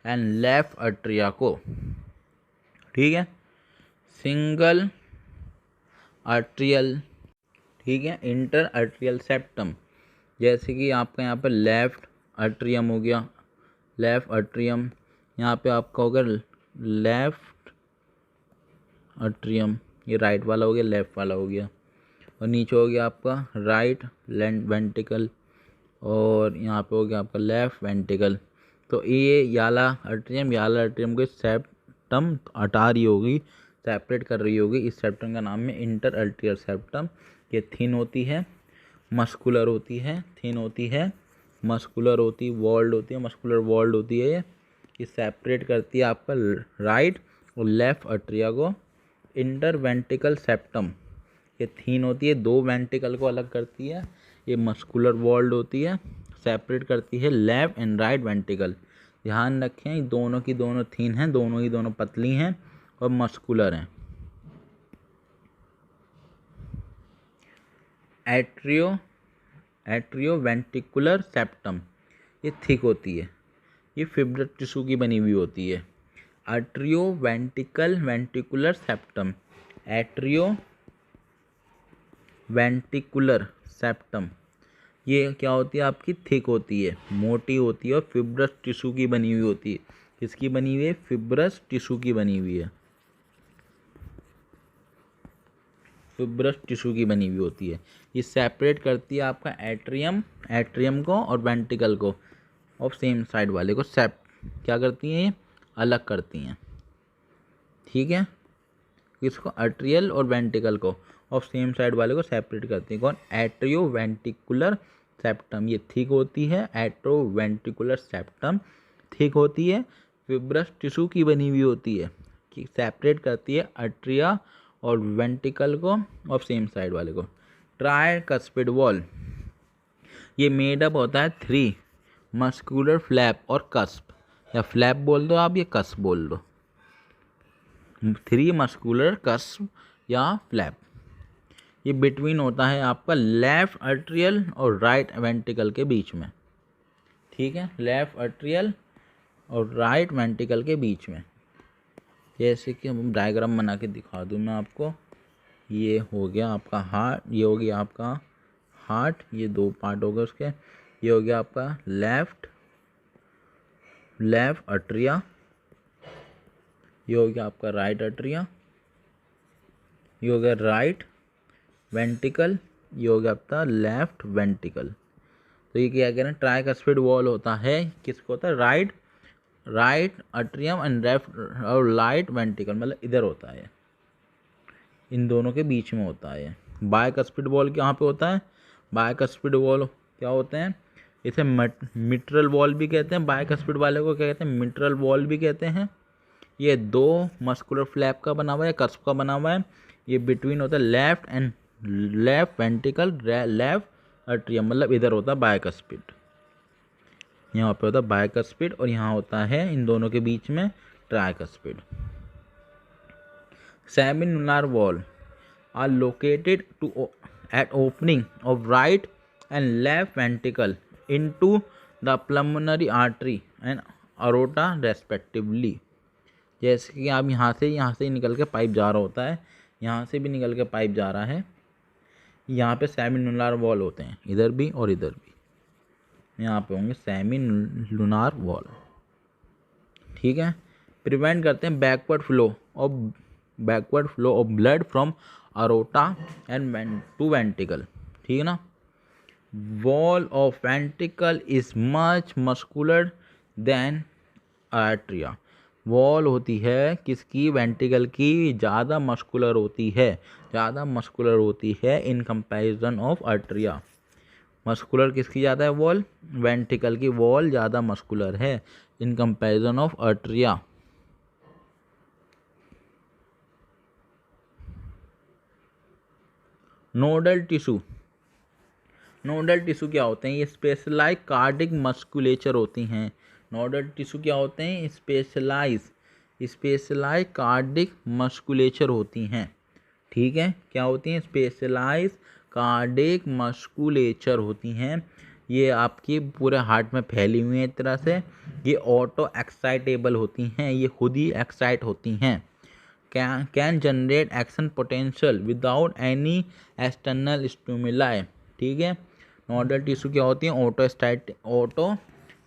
एंड लेफ्ट आर्टरिया को। ठीक है, सिंगल आर्ट्रियल, ठीक है, इंटर आर्ट्रियल सेप्टम, जैसे कि आपका यहाँ पर लेफ्ट आर्ट्रियम हो गया, लेफ्ट आर्ट्रियम, यहाँ पे आपका हो गया लेफ्ट आर्ट्रियम, ये राइट वाला हो गया, लेफ्ट वाला हो गया, और नीचे हो गया आपका राइट वेंट्रिकल, और यहाँ पे हो गया आपका लेफ्ट वेंट्रिकल। तो ये याला आर्ट्रियम को सेप्टम हटा रही होगी, सेपरेट कर रही होगी, इस सेप्टम का नाम है इंटर आर्ट्रियल सेप्टम। ये थिन होती है, मस्कुलर होती है, थिन होती है, मस्कुलर होती है, वॉल्ड होती है, मस्कुलर वॉल्ड होती है। ये सेपरेट करती है आपका राइट और लेफ्ट आर्ट्रिया को। इंटर वेंट्रिकल सेप्टम, ये थिन होती है, दो वेंट्रिकल को अलग करती है। ये मस्कुलर वॉल्ड होती है, सेपरेट करती है लेफ्ट एंड राइट वेंट्रिकल। ध्यान रखें, दोनों की दोनों थिन हैं, दोनों की दोनों पतली हैं और मस्कुलर हैं। एट्रियो वेंट्रिकुलर सेप्टम, ये थिक होती है, ये फिब्रस टिश्यू की बनी हुई होती है। Atrio ventricular septum, atrio ventricular septum, ये क्या होती है आपकी, थिक होती है, मोटी होती है और फिब्रस टिश्यू की बनी हुई होती है। किसकी बनी हुई है, फिब्रस टिश्यू की बनी हुई है, फिब्रस टिश्यू की बनी हुई होती है। ये सेपरेट करती है आपका एट्रियम को और वेंट्रिकल को, और सेम साइड वाले को क्या करती हैं, ये अलग करती हैं। ठीक है, इसको आर्ट्रियल और वेंट्रिकल को और सेम साइड वाले को सेपरेट करती हैं। कौन, एट्रियो वेंट्रिकुलर सेप्टम, ये थिक होती है, एट्रो वेंट्रिकुलर सेप्टम थिक होती है, फिब्रस टिश्यू की बनी हुई होती है, कि सेपरेट करती है आर्ट्रिया और वेंट्रिकल को और सेम साइड वाले को। ट्राइकस्पिड वॉल, ये मेड अप होता है 3 मस्कुलर फ्लैप और कस्प, या फ्लैप बोल दो आप या कस्प बोल दो, 3 मस्कुलर कस्प या फ्लैप। ये बिटवीन होता है आपका लेफ्ट आर्ट्रियल और राइट वेंट्रिकल के बीच में। ठीक है, लेफ्ट आर्ट्रियल और राइट वेंट्रिकल के बीच में। जैसे कि हम डायग्राम बना के दिखा दूँ मैं आपको, ये हो गया आपका हार्ट, ये हो गया आपका हार्ट, ये 2 पार्ट हो गए उसके। ये हो गया आपका लेफ्ट आर्ट्रिया, ये हो गया आपका राइट आर्ट्रिया, ये हो गया राइट वेंट्रिकल, ये हो गया आपका लेफ्ट वेंट्रिकल। तो ये क्या कह रहे हैं, ट्राइकस्पिड वॉल होता है, किसको होता है, राइट आर्ट्रियम एंड लेफ्ट और राइट वेंट्रिकल, मतलब इधर होता है, इन दोनों के बीच में होता है। बाइकस्पिड वॉल कहाँ पे होता है, बाइकस्पिड वॉल क्या होते हैं, इसे मिट्रल वॉल भी कहते हैं, बाइकस्पिड वाले को क्या कहते हैं, मिट्रल वॉल भी कहते हैं। ये 2 मस्कुलर फ्लैप का बना हुआ है, कस्प का बना हुआ है। ये बिटवीन होता है लेफ्ट वेंट्रिकल, लेफ्ट आर्ट्रियम, मतलब इधर होता है बाइकस्पिड, यहाँ पे होता है बाइकस्पिड, और यहाँ होता है इन दोनों के बीच में tricuspid. Semilunar valve are located at opening of right and left ventricle into the pulmonary artery and aorta respectively। जैसे कि आप यहाँ से निकल के पाइप जा रहा होता है, यहाँ से भी निकल के पाइप जा रहा है, यहाँ पे सेमिनुलर वॉल होते हैं, इधर भी और इधर भी, यहाँ पे होंगे सेमिनुलर वॉल। ठीक है, प्रिवेंट करते हैं backward flow of blood from aorta and to ventricle. ठीक है ना, wall of ventricle is much muscular than atria, wall होती है किसकी, वेंट्रिकल की, ज़्यादा मस्कुलर होती है in comparison of atria. Muscular किसकी ज़्यादा है, वॉल, वेंट्रिकल की वॉल ज़्यादा मस्कुलर है in comparison of atria. Nodal tissue क्या होते हैं, ये स्पेशलाइज कार्डिक मस्कुलेचर होती हैं। नोडल टिश्यू क्या होते हैं, स्पेशलाइज कार्डिक मस्कुलेचर होती हैं। ठीक है, क्या होती हैं, स्पेशलाइज कार्डिक मस्कुलेचर होती हैं। ये आपकी पूरे हार्ट में फैली हुई है एक तरह से। ये ऑटो एक्साइटेबल होती हैं, ये खुद ही एक्साइट होती हैं। Can generate action potential without any external stimuli. ठीक है, नोडल टिश्यू क्या होती हैं, ऑटो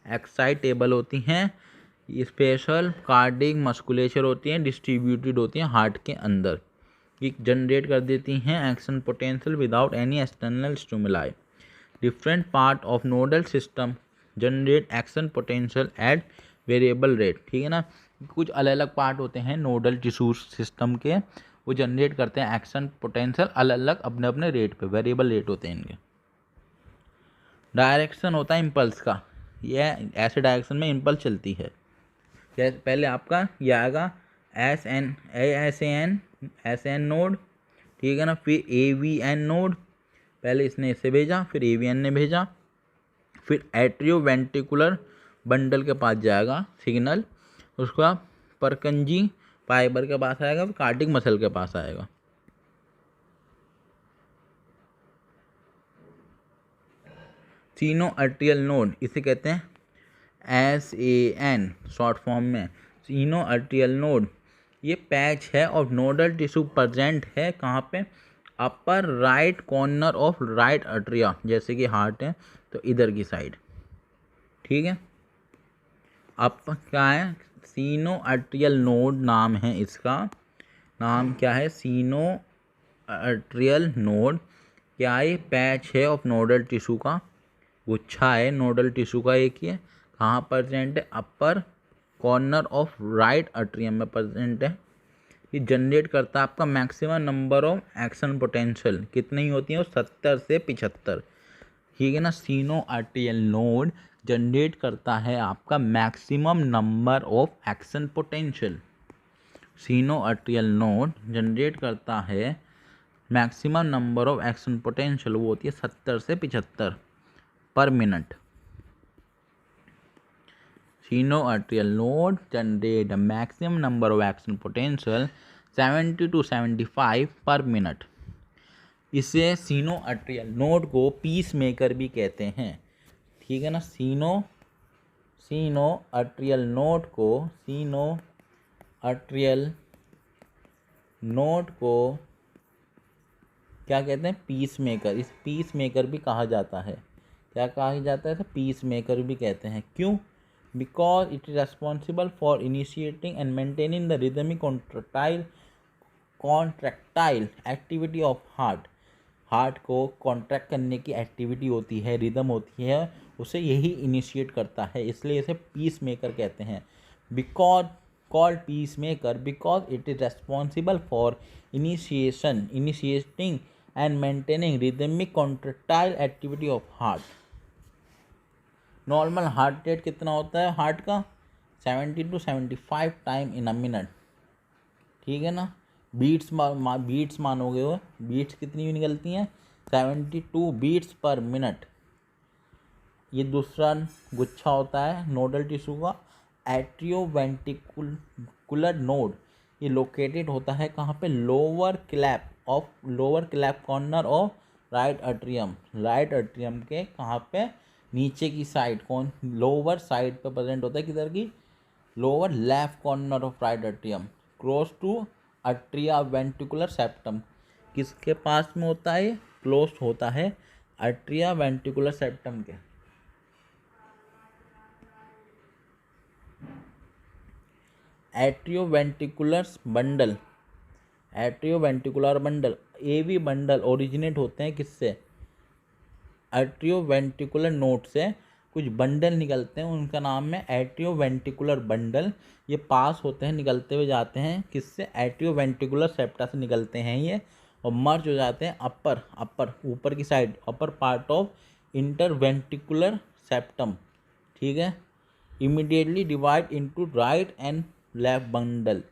एक्साइटेबल होती हैं, स्पेशल कार्डिक मस्कुलेचर होती हैं, डिस्ट्रीब्यूटेड होती हैं हार्ट के अंदर। ये जनरेट कर देती हैं action potential without any external stimuli. Different part of nodal system generate action potential at variable rate. ठीक है ना, कुछ अलग अलग पार्ट होते हैं नोडल टिश्यू सिस्टम के, वो जनरेट करते हैं एक्शन पोटेंशियल अलग अलग अपने अपने रेट पे, वेरिएबल रेट होते हैं इनके। डायरेक्शन होता है इम्पल्स का, यह ऐसे डायरेक्शन में इम्पल्स चलती है। जैसे पहले आपका ये आएगा एस एन नोड, ठीक है ना, फिर ए वी एन नोड, पहले इसने इसे भेजा, फिर ए वी एन ने भेजा, फिर एट्रियो वेंट्रिकुलर बंडल के पास जाएगा सिग्नल, उसके बाद परकंजी फाइबर के पास आएगा, फिर कार्डिक मसल के पास आएगा। सीनो आर्टियल नोड इसे कहते हैं SAN शॉर्ट फॉर्म में, सीनो आर्टियल नोड। ये पैच है और नोडल टिश्यू प्रेजेंट है कहाँ पे, upper right corner of right atria, जैसे कि हार्ट है तो इधर की साइड। ठीक है, अब क्या है, सीनो आर्टियल नोड नाम है इसका, नाम क्या है, सीनो आर्टियल नोड। क्या ये पैच है ऑफ नोडल टिश्यू का, गुच्छा है नोडल टिश्यू का एक ही है, कहाँ प्रेजेंट है, अपर कॉर्नर ऑफ राइट आर्टरियम में प्रेजेंट है। ये जनरेट करता है आपका maximum number of action potential, कितनी होती है, 70 से 75। ठीक है ना, सीनो आर्टियल नोड जनरेट करता है आपका maximum number of action potential. Sino आर्टियल node generate करता है maximum number of action potential, वो होती है 70 से 75 पर minute. Sino आर्टियल node generate the maximum number of action potential 70 to 75 पर मिनट। इसे सीनो आर्टियल नोड को पीस मेकर भी कहते हैं। ठीक है ना, सीनो आर्टियल नोड को, सीनो आर्टियल नोड को क्या कहते हैं, पीस मेकर। इस पीस मेकर भी कहा जाता है, क्या कहा जाता है, पीस मेकर भी कहते हैं। क्यों, because it is responsible for initiating and maintaining the rhythmic contractile activity of heart को कॉन्ट्रैक्ट करने की एक्टिविटी होती है, रिदम होती है, उसे यही इनिशिएट करता है, इसलिए इसे पीस मेकर कहते हैं। Because called peace maker because it is responsible for initiating and maintaining rhythmic contractile activity of heart. Normal heart rate कितना होता है हार्ट का, 70 to 75 time in a minute. ठीक है ना, बीट्स मानोगे हो, बीट्स कितनी निकलती हैं, 72 बीट्स पर मिनट। ये दूसरा गुच्छा होता है नोडल टिश्यू का, एट्रियो वेंट्रिकुलर नोड। ये लोकेटेड होता है कहाँ पे, lower clap corner of right atrium. Right atrium के कहाँ पे, नीचे की साइड, कौन, लोअर साइड पे प्रेजेंट होता है, किधर की, lower left corner of right atrium, close to atrioventricular septum. किसके पास में होता है, क्लोज होता है आर्टरिया वेंट्रिकुलर सेप्टम के। Atrioventricular bundle, AV bundle originate होते हैं किससे, एट्रियोवेंट्रिकुलर नोड से कुछ बंडल निकलते हैं, उनका नाम है एट्रियोवेंट्रिकुलर बंडल। ये पास होते हैं, निकलते हुए जाते हैं किससे, एट्रियोवेंट्रिकुलर सेप्टा से निकलते हैं ये, और मर्ज हो जाते हैं अपर ऊपर की side, upper part of interventricular septum. ठीक है, immediately divide into right and left bundle,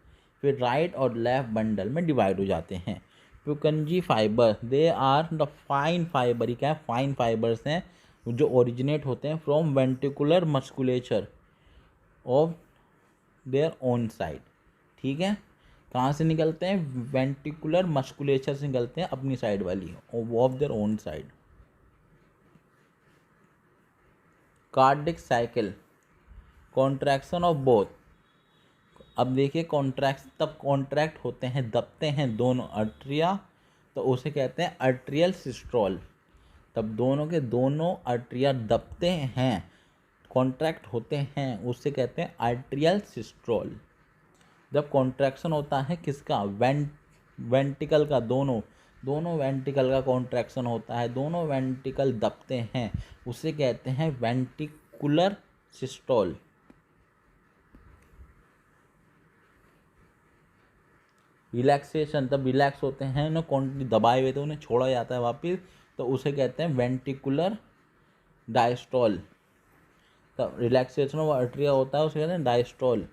फिर राइट और लेफ्ट बंडल में डिवाइड हो जाते हैं। Purkinje fibre, they are the fine fibre, ये क्या है, फाइन फाइबर्स हैं जो ओरिजिनेट होते हैं from ventricular musculature of their own side. ठीक है, कहाँ से निकलते हैं, वेंट्रिकुलर मस्कुलेचर से निकलते हैं, अपनी साइड वाली of their own side. Cardiac cycle, contraction of both. अब देखिए कॉन्ट्रैक्ट तब कॉन्ट्रैक्ट होते हैं, दबते हैं दोनों आर्टरिया, तो उसे कहते हैं आर्ट्रियल सिस्टोल। तब दोनों के दोनों आर्टरिया दबते हैं, कॉन्ट्रैक्ट होते हैं, उससे कहते हैं आर्ट्रियल सिस्टोल। जब कॉन्ट्रैक्शन होता है किसका, वेंटिकल का, दोनों वेंटिकल का कॉन्ट्रैक्शन होता है, दोनों वेंटिकल दबते हैं, उसे कहते हैं वेंटिकुलर सिस्टोल। रिलैक्सेशन, तब रिलैक्स होते हैं ना, दबाए हुए तो उन्हें छोड़ा जाता है वापिस, तो उसे कहते हैं वेंटिकुलर डायस्टोल। तब रिलैक्सेशन ऑफ आर्टरिया होता है, उसे कहते हैं डायस्टोल।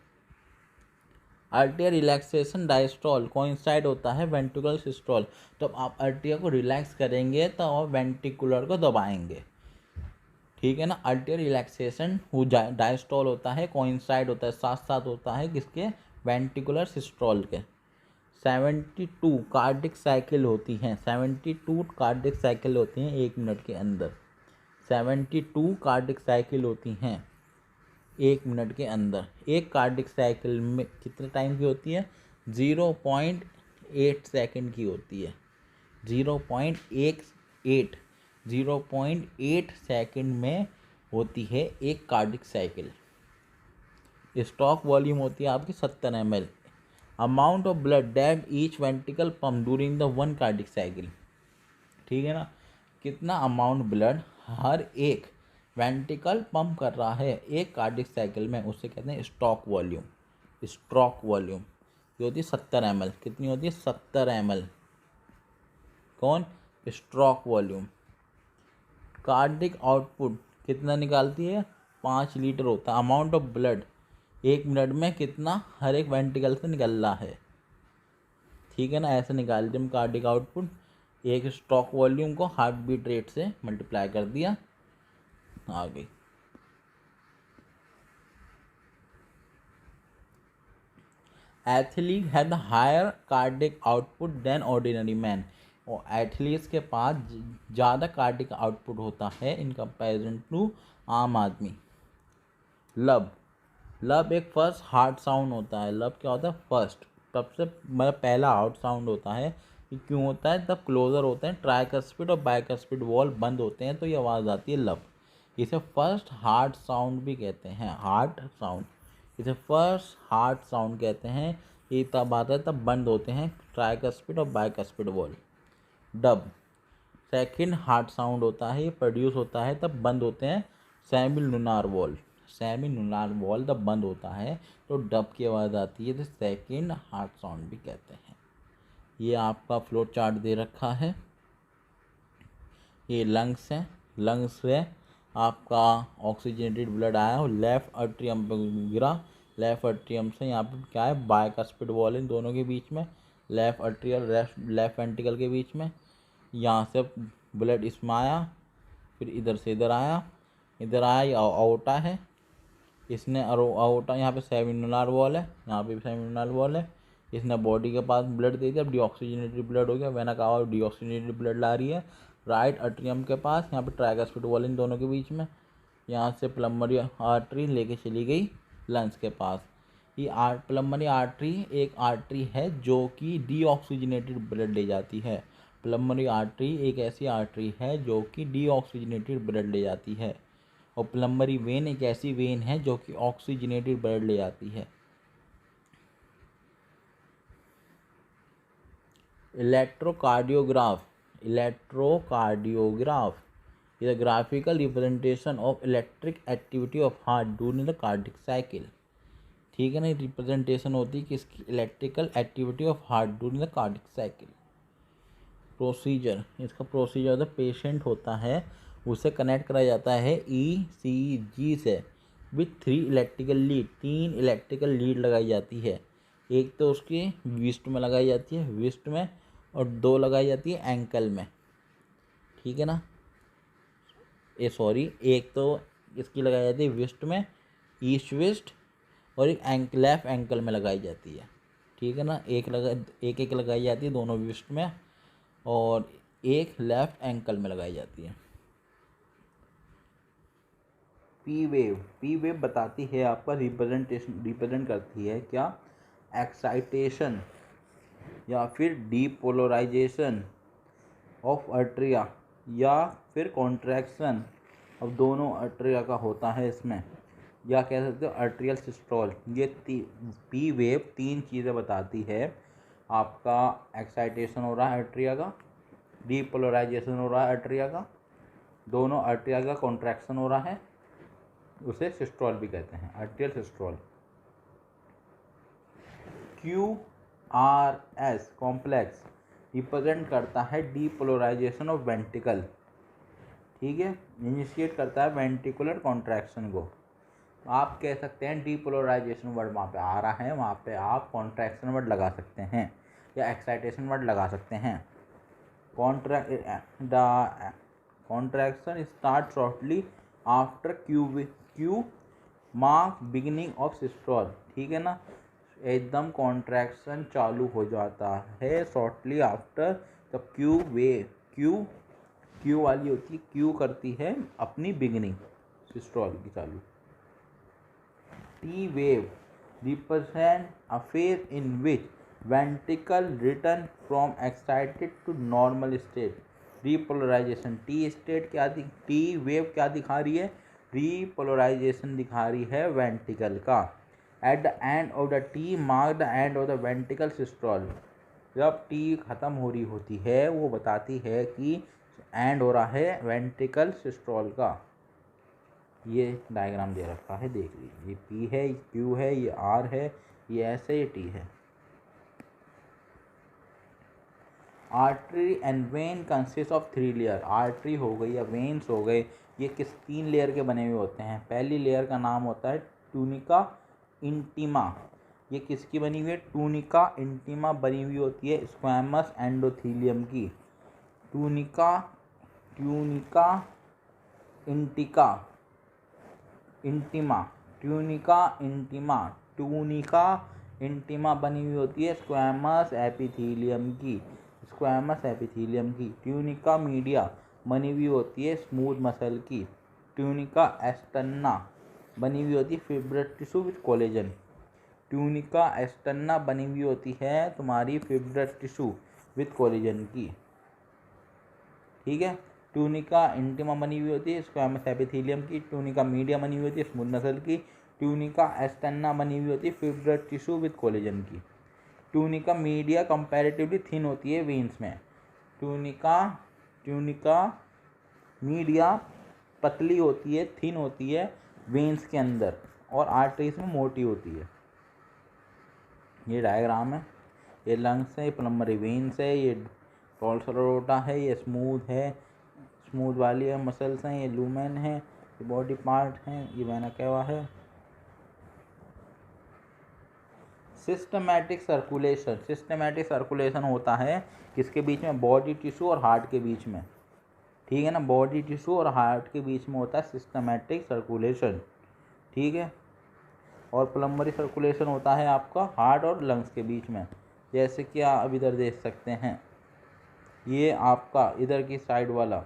आर्टिया रिलैक्सेशन डायस्टोल कोइंसाइड होता है वेंट्रिकुलर सिस्टोल। तो आप आर्टिया को रिलैक्स करेंगे तो आप वेंट्रिकुलर को दबाएंगे, ठीक है ना। आर्टिया रिलैक्सेशन डायस्टोल होता है, कोइंसाइड होता है, साथ साथ होता है किसके, वेंट्रिकुलर सिस्टोल के। 72 कार्डिक साइकिल होती हैं, 72 कार्डिक साइकिल होती हैं 1 मिनट के अंदर। 72 कार्डिक साइकिल होती हैं 1 मिनट के अंदर। एक कार्डिक साइकिल में कितने टाइम की होती है, 0.8 सेकंड की होती है। 0.8 सेकंड में होती है एक कार्डिक साइकिल। स्टॉक वॉल्यूम होती है आपकी 70 ml। Amount of blood that each ventricle pump during the 1 cardiac cycle, ठीक है ना। कितना अमाउंट ब्लड हर एक वेंट्रिकल पंप कर रहा है एक कार्डिक साइकिल में, उससे कहते हैं स्टॉक वॉल्यूम। स्ट्रोक वॉल्यूम ये होती है 70 ml। कितनी होती है, 70 ml। कौन, स्ट्रोक वॉल्यूम। कार्डिक आउटपुट कितना निकालती है, 5 लीटर होता है। अमाउंट ऑफ ब्लड 1 मिनट में कितना हर एक वेंट्रिकल से निकल रहा है, ठीक है ना। ऐसे निकाल दिया हम कार्डिक आउटपुट, एक स्ट्रोक वॉल्यूम को हार्ट बीट रेट से मल्टीप्लाई कर दिया, आ गई। Athlete had higher cardiac output than ordinary man. और एथलीट्स के पास ज़्यादा कार्डिक आउटपुट होता है इन कंपैरिजन टू आम आदमी। लब एक फर्स्ट हार्ट साउंड होता है। लब क्या होता है, फर्स्ट, सबसे मतलब पहला हार्ट साउंड होता है। ये क्यों होता है, तब क्लोजर होते हैं ट्राइकस्पिड और बाइकस्पिड वॉल बंद होते हैं तो ये आवाज़ आती है लब। इसे फर्स्ट हार्ट साउंड भी कहते हैं, हार्ट साउंड, इसे फर्स्ट हार्ट साउंड कहते हैं। ये तब आता है तब बंद होते हैं ट्राइकस्पिड और bicuspid valve. Dub second heart sound होता है, ये प्रोड्यूस होता है तब बंद होते हैं सेमिलुनार वॉल। सेमिलुनार वॉल तब बंद होता है तो डब की आवाज़ आती है, तो सेकंड हार्ट साउंड भी कहते हैं। ये आपका फ्लो चार्ट दे रखा है, ये लंग्स है, लंग्स से आपका ऑक्सीजनेटेड ब्लड आया और लेफ़्ट आर्टरियम पे गिरा। लेफ़्ट आर्टरियम से यहाँ पे क्या है, बाइकस्पिड वॉल इन दोनों के बीच में, लेफ़्ट आर्टरियल लेफ़्ट वेंट्रिकल के बीच में। यहाँ से ब्लड इसमें आया, फिर इधर से इधर आया, ये आउटा है, इसने आउटा, यहाँ पे सेमिनुलर वॉल है, यहाँ पे भी सेमिनुलर वॉल है। इसने बॉडी के पास ब्लड दे दिया, अब डीऑक्सीजनेटेड ब्लड हो गया, वेना कावा डीऑक्सीजनेटेड ब्लड ला रही है राइट आर्टरियम के पास, यहाँ पे ट्राइकस्पिड वॉल इन दोनों के बीच में। यहाँ से प्लम्बरी आर्टरी लेके चली गई लंग्स के पास। ये प्लम्बरी आर्टरी एक आर्टरी है जो कि डीऑक्सीजनेटेड ब्लड ले जाती है। प्लम्बरी आर्टरी एक ऐसी आर्टरी है जो कि डीऑक्सीजनेटेड ब्लड ले जाती है। और प्लम्बरी वेन एक ऐसी वेन है जो कि ऑक्सीजनेटेड ब्लड ले जाती है। Electrocardiograph is a graphical representation of electric activity of heart during the cardiac cycle, ठीक है ना। रिप्रेजेंटेशन होती है किसकी, electrical activity of heart during the cardiac cycle. Procedure, इसका प्रोसीजर होता है, पेशेंट होता है उसे कनेक्ट कराया जाता है ECG से with 3 electrical lead, 3 electrical lead लगाई जाती है। एक तो उसकी विस्ट में लगाई जाती है, विस्ट में, और 2 लगाई जाती है एंकल में, ठीक है ना। एक तो इसकी लगाई जाती है विस्ट में, ईस्ट विस्ट, और एक लेफ्ट एंकल में लगाई जाती है, ठीक है ना। एक लगाई जाती है दोनों विस्ट में, और एक लेफ्ट एंकल में लगाई जाती है। पी वेव बताती है आपका रिप्रेजेंट करती है क्या, एक्साइटेशन या फिर डीपोलराइजेशन ऑफ आर्टरिया या फिर कॉन्ट्रैक्शन। अब दोनों आर्टरिया का होता है इसमें, या कह सकते हो आर्टरियल सिस्टोल। ये पी वेव 3 चीज़ें बताती है, आपका एक्साइटेशन हो रहा है आर्टरिया का, डीपोलराइजेशन हो रहा है आर्टरिया का, दोनों आर्टरिया का कॉन्ट्रैक्शन हो रहा है, उसे सिस्टोल भी कहते हैं, arterial systole. QRS complex represent करता है डीपोलराइजेशन ऑफ वेंट्रिकल, ठीक है, इनिशिएट करता है वेंट्रिकुलर कॉन्ट्रैक्शन को। आप कह सकते हैं डीपोलराइजेशन वर्ड वहाँ पे आ रहा है, वहाँ पे आप कॉन्ट्रैक्शन वर्ड लगा सकते हैं या एक्साइटेशन वर्ड लगा सकते हैं। Contraction start shortly after Q mark beginning of systole, ठीक है ना, एकदम कॉन्ट्रैक्शन चालू हो जाता है शॉर्टली आफ्टर, तब क्यू वाली होती है, क्यू करती है अपनी बिगिनिंग सिस्टोल की चालू। T wave represent a phase in which ventricle return from excited to normal state, repolarisation. T wave क्या दिखा रही है, रीपोलराइजेशन दिखा रही है वेंट्रिकल का। At the end of the T mark the end of the ventricle systole, जब टी खत्म हो रही होती है वो बताती है कि एंड हो रहा है वेंट्रिकल सिस्टोल का। ये डायग्राम दे रखा है, देख लीजिए, ये पी है, ये क्यू है, ये आर है, ये एस है, ये टी है। Artery and when consist of 3 layer. Artery हो गई या वेन्स हो गए, ये किस 3 लेयर के बने हुए होते हैं। पहली लेयर का नाम होता है ट्यूनिका इंटीमा, ये किसकी बनी हुई है, ट्यूनिका इंटीमा बनी हुई होती है स्क्वैमस एंडोथीलियम की। ट्यूनिका इंटीमा बनी हुई होती है स्क्वैमस एपिथीलियम की। ट्यूनिका मीडिया बनी हुई होती है स्मूथ मसल की। ट्यूनिका एक्सटर्ना बनी हुई होती है fibrous tissue with collagen. Tunica externa बनी हुई होती है तुम्हारी फिब्रस टिश्यू विद कोलेजन की, ठीक है। ट्यूनिका इंटीमा बनी हुई होती है स्क्वैमस एपिथेलियम की। ट्यूनिका मीडिया बनी हुई होती है स्मूथ मसल की। ट्यूनिका एक्सटर्ना बनी हुई होती है फिब्रस टिश्यू विद कोलेजन की। ट्यूनिका मीडिया कंपैरेटिवली थिन होती है वेन्स में। ट्यूनिका मीडिया पतली होती है, थिन होती है वेन्स के अंदर, और आर्टरीज में मोटी होती है। ये डायग्राम है, ये लंग्स है, ये प्लमरी वेन्स है, ये डोर्सल एरोटा है, ये स्मूथ है, स्मूथ वाली है मसल्स हैं, ये लूमेन है, ये बॉडी पार्ट है, ये वेना केवा है। सिस्टमैटिक सर्कुलेशन होता है किसके बीच में, बॉडी टिश्यू और हार्ट के बीच में, ठीक है ना, बॉडी टिश्यू और हार्ट के बीच में होता है सिस्टमैटिक सर्कुलेशन, ठीक है। और प्लमरी सर्कुलेशन होता है आपका हार्ट और लंग्स के बीच में, जैसे कि आप इधर देख सकते हैं, ये आपका इधर की साइड वाला,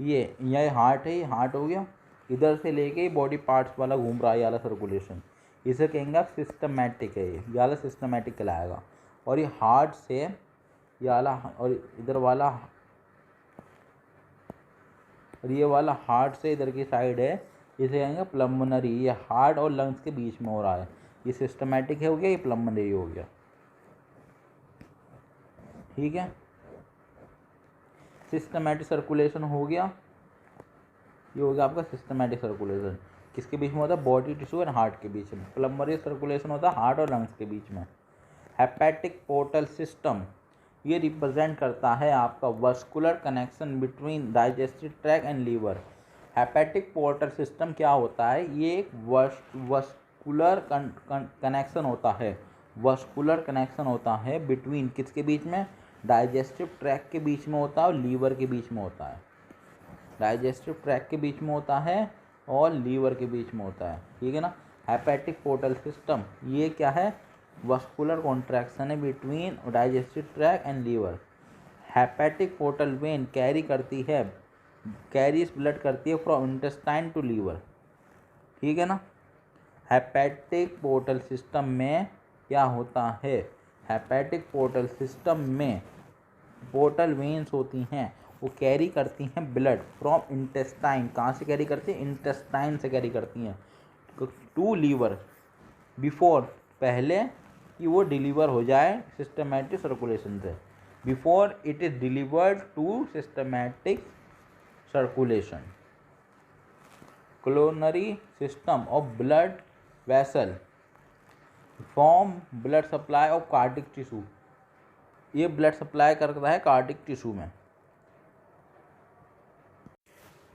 ये हार्ट है, ये हार्ट हो गया, इधर से लेके बॉडी पार्ट्स वाला घूम रहा है, ये वाला सर्कुलेशन, इसे कहेंगे आप सिस्टमैटिक है, ये वाला सिस्टमैटिक कहलाएगा। और ये हार्ट से ये वाला, और इधर वाला, और ये वाला हार्ट से इधर की साइड है, इसे कहेंगे प्लमनरी। ये हार्ट और लंग्स के बीच में हो रहा है, ये सिस्टमैटिक है हो गया, ये प्लमनरी हो गया, ठीक है। सिस्टमैटिक सर्कुलेशन हो गया, ये हो गया आपका सिस्टमैटिक सर्कुलेशन, किसके बीच में होता है, बॉडी टिश्यू और हार्ट के बीच में। प्लमनरी सर्कुलेशन होता है हार्ट और लंग्स के बीच में। हेपेटिक पोर्टल सिस्टम, ये रिप्रेजेंट करता है आपका vascular connection between digestive tract and liver. Hepatic portal system क्या होता है, ये एक वस्कुलर कनेक्शन होता है, वस्कुलर कनेक्शन होता है बिटवीन किसके बीच में, डाइजेस्टिव ट्रैक्ट के बीच में होता है और लीवर के बीच में होता है। डाइजेस्टिव ट्रैक्ट के बीच में होता है और लीवर के बीच में होता है, ठीक है ना। हेपेटिक पोर्टल सिस्टम ये क्या है, वस्कुलर कॉन्ट्रैक्शन है between digestive track and liver. Hepatic portal vein carries blood करती है फ्रॉम इंटेस्टाइन टू लीवर। ठीक है ना। हेपेटिक पोर्टल सिस्टम में क्या होता है, हेपेटिक पोर्टल सिस्टम में पोर्टल वेन्स होती हैं, वो कैरी करती हैं ब्लड फ्रॉम इंटेस्टाइन। कहाँ से कैरी करती हैं, इंटेस्टाइन से कैरी करती हैं टू लीवर, बिफोर, पहले कि वो डिलीवर हो जाए सिस्टमैटिक सर्कुलेशन से, before it is delivered to systematic circulation. Coronary system of blood vessel form blood supply of cardiac tissue. ये ब्लड सप्लाई करता है कार्डिक टिश्यू में।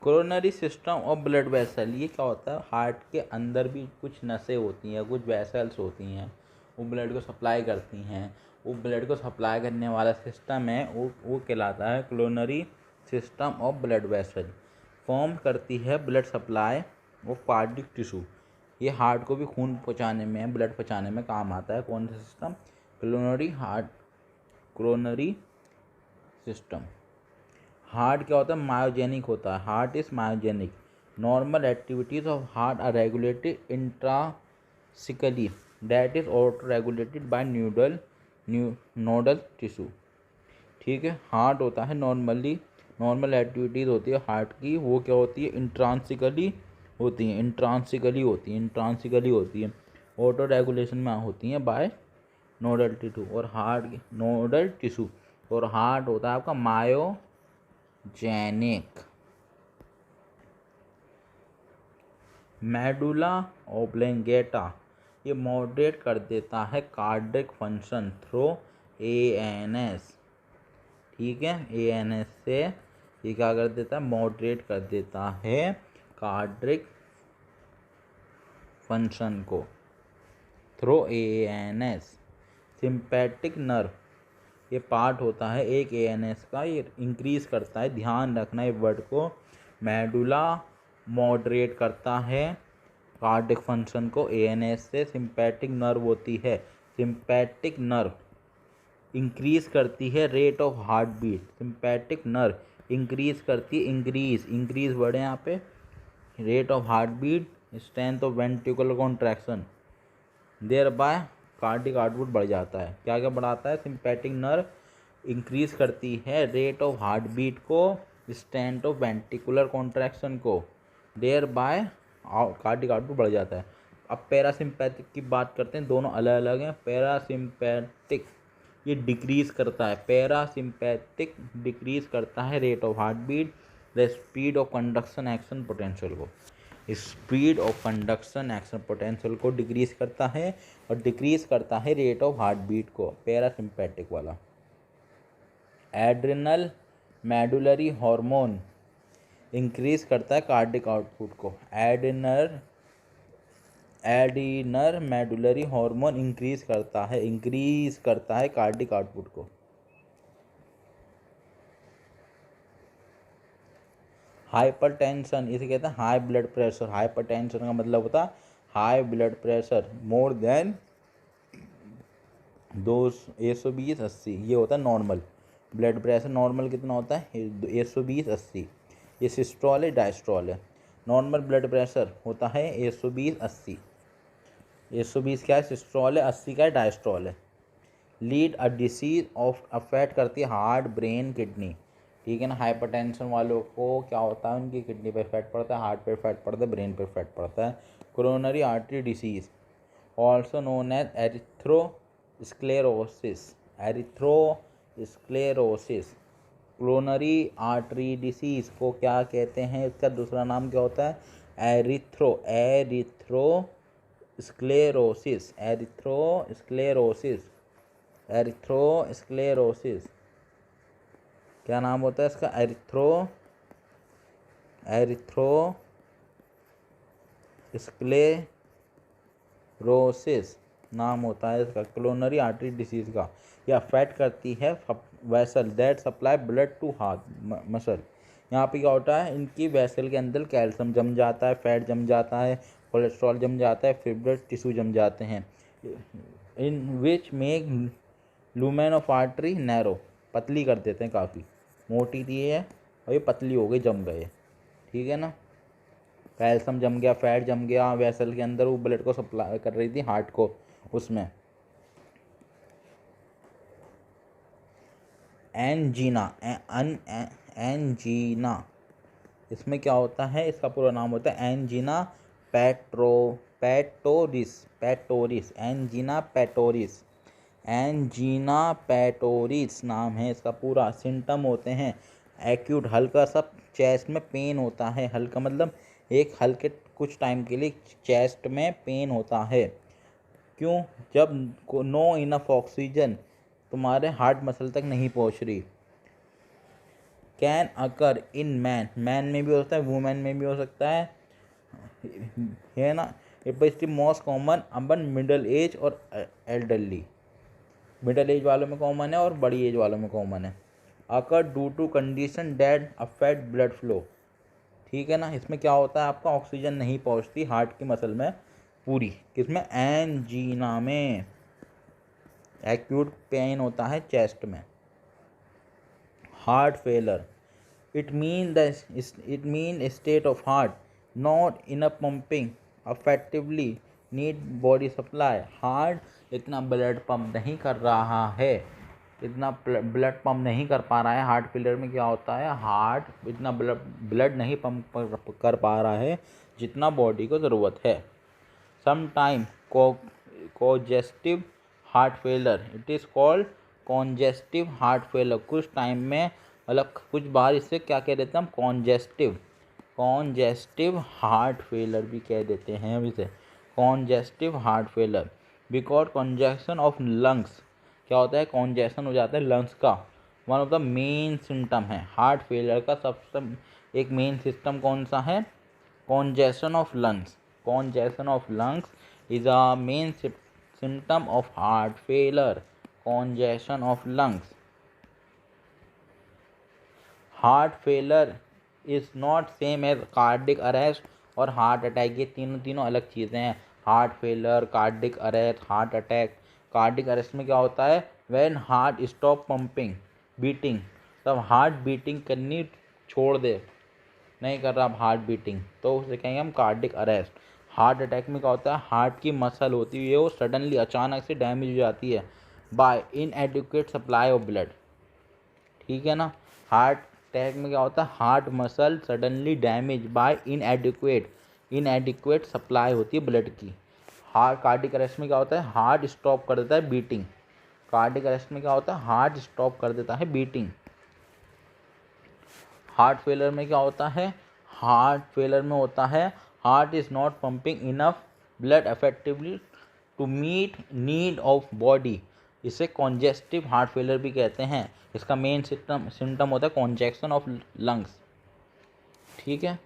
Coronary system of blood vessel, ये क्या होता है, हार्ट के अंदर भी कुछ नसें होती हैं, कुछ वेसल्स होती हैं, वो ब्लड को सप्लाई करती हैं। वो ब्लड को सप्लाई करने वाला सिस्टम है वो कहलाता है coronary system of blood vessel. Form करती है blood supply of cardiac tissue. ये हार्ट को भी खून पहुँचाने में, ब्लड पहुँचाने में काम आता है। कौन सा सिस्टम, कोरोनरी सिस्टम। हार्ट क्या होता है, मायोजेनिक होता है। Heart is myogenic. Normal activities of heart are regulated intrinsically, that is auto regulated by nodal tissue. ठीक है। हार्ट होता है नॉर्मल एक्टिविटीज़ होती है हार्ट की, वो क्या होती है, इंट्रांसिकली होती हैं, ऑटो रेगुलेशन में होती हैं बाय नोडल टिश्यू। और हार्ट होता है आपका मायोजेनिक। मेडुला ऑब्लिंगेटा, ये मॉडरेट कर देता है कार्डिक फंक्शन थ्रू एएनएस। ठीक है, एएनएस से ये क्या कर देता है, मॉडरेट कर देता है कार्डिक फंक्शन को थ्रू एएनएस। सिंपैथिक नर्व, ये पार्ट होता है एक एएनएस का, ये इंक्रीज करता है, ध्यान रखना है वर्ड को, मेडुला मॉडरेट करता है कार्डिक फंक्शन को एएनएस से। सिंपैथिक नर्व होती है, सिंपैथिक नर्व इंक्रीज करती है rate of heart beat. Sympathetic nerve increase करती है, इंक्रीज वर्ड है यहाँ पे, rate of heart beat, strength of ventricular contraction, thereby cardiac output बढ़ जाता है। क्या क्या बढ़ाता है, सिंपैथिक नर्व इंक्रीज करती है रेट ऑफ हार्ट बीट को, स्ट्रेंथ ऑफ वेंट्रिकुलर कॉन्ट्रैक्शन को, देयर बाय कार्डिक आउटपुट बढ़ जाता है। अब पैरासिम्पैथिक की बात करते हैं, दोनों अलग अलग हैं। पैरासिम्पैथिक ये डिक्रीज करता है, पैरासिम्पैथिक डिक्रीज करता है rate of heart beat, the speed of conduction action potential को, speed of conduction action potential को डिक्रीज करता है, और डिक्रीज करता है रेट ऑफ हार्ट बीट को, पैरासिम्पैथिक वाला। एड्रिनल मेडुलरी हार्मोन इंक्रीज करता है कार्डिक आउटपुट को, एडिनर मेडुलरी हार्मोन इंक्रीज करता है कार्डिक आउटपुट को। हाइपरटेंशन, इसे कहते हैं हाई ब्लड प्रेशर। हाइपरटेंशन का मतलब होता है high blood pressure, more than 120/80, ये होता है नॉर्मल ब्लड प्रेशर। नॉर्मल कितना होता है, 120/80, ये सिस्टोल है, डायस्ट्रोल है। नॉर्मल ब्लड प्रेशर होता है 120/80, 120 क्या है, सिस्टोल है, 80 का है, डायस्ट्रोल है। Lead a disease of affect करती है हार्ट, ब्रेन, किडनी। ठीक है ना। हाइपरटेंशन वालों को क्या होता है, उनकी किडनी पे इफेक्ट पड़ता है, हार्ट पे इफेक्ट पड़ता है, ब्रेन पे इफेक्ट पड़ता है। Coronary artery disease also known as atherosclerosis, coronary artery disease को क्या कहते हैं, इसका दूसरा नाम क्या होता है, एरिथ्रोस्क्लेरोसिस। क्या नाम होता है इसका, एरिथ्रोस्क्लेरोसिस नाम होता है इसका, कोरोनरी आर्टरी डिसीज का। ये अफेक्ट करती है vessel that supply blood to heart muscle. यहाँ पे क्या होता है, इनकी वेसल के अंदर कैल्शियम जम जाता है, फैट जम जाता है, कोलेस्ट्रॉल जम जाता है, फिब्रस टिश्यू जम जाते हैं। In which make lumen of artery narrow, पतली कर देते हैं, काफ़ी मोटी थी है और ये पतली हो गई, जम गए, ठीक है ना। कैल्शियम जम गया, फैट जम गया वेसल के अंदर, वो ब्लड को सप्लाई कर रही थी हार्ट को उसमें। एंजीना, एंजीना इसमें क्या होता है, इसका पूरा नाम होता है एंजीना पैटोरिस, एंजीना पैटोरिस, एंजीना पैटोरिस नाम है इसका पूरा। सिम्टम होते हैं एक्यूट, हल्का सा चेस्ट में पेन होता है, हल्का मतलब एक हल्के कुछ टाइम के लिए चेस्ट में पेन होता है। क्यों? जब नो इनफ ऑक्सीजन तुम्हारे हार्ट मसल तक नहीं पहुंच रही। Can occur in man, man में भी हो सकता है, वुमेन में भी हो सकता है ना। It is the most common Aman middle age और एल्डरली, मिडल एज वालों में कॉमन है और बड़ी एज वालों में कॉमन है। Occur due to condition that affect blood flow, ठीक है ना। इसमें क्या होता है, आपका ऑक्सीजन नहीं पहुंचती हार्ट की मसल में पूरी, किसमें, एंजीना में। एक्यूट पेन होता है चेस्ट में। Heart failure, it mean state of heart not enough pumping effectively need body supply. Heart इतना ब्लड पंप नहीं कर रहा है, इतना ब्लड पंप नहीं कर पा रहा है। हार्ट फेलियर में क्या होता है, हार्ट इतना ब्लड नहीं पंप कर पा रहा है जितना बॉडी को ज़रूरत है। Sometime congestive heart failure, it is called congestive heart failure. कुछ टाइम में मतलब कुछ बार इसे क्या कह देते हैं हम, कॉन्जेस्टिव हार्ट फेलर भी कह देते हैं हम इसे, congestive heart failure. Because congestion of lungs, क्या होता है, कॉन्जेक्शन हो जाता है लंग्स का। One of the main symptom है हार्ट फेलियर का, सबसे एक मेन सिस्टम कौन सा है, congestion of lungs. Congestion of lungs is a main symptom of heart failure, congestion of lungs. Heart failure is not same as cardiac arrest और हार्ट अटैक, ये तीनों अलग चीज़ें हैं। Heart failure, cardiac arrest, heart attack. Cardiac arrest में क्या होता है, when heart stop pumping beating, तब हार्ट बीटिंग करनी छोड़ दे, नहीं कर रहा हार्ट बीटिंग, तो उसे कहेंगे हम कार्डिक अरेस्ट। हार्ट अटैक में क्या होता है, हार्ट की मसल होती है वो सडनली अचानक से डैमेज हो जाती है by inadequate supply of blood, ठीक है ना। हार्ट अटैक में क्या होता है, heart muscle suddenly damage by inadequate supply होती है ब्लड की। हार्ट कार्डिक अरेस्ट में क्या होता है, हार्ट स्टॉप कर देता है बीटिंग। कार्डिक अरेस्ट में क्या होता है, हार्ट स्टॉप कर देता है बीटिंग। हार्ट फेलर में क्या होता है, हार्ट फेलर में होता है heart is not pumping enough blood effectively to meet need of body, इसे कॉन्जेस्टिव हार्ट फेलर भी कहते हैं। इसका मेन सिम्टम होता है कॉन्जेक्शन ऑफ लंग्स, ठीक है।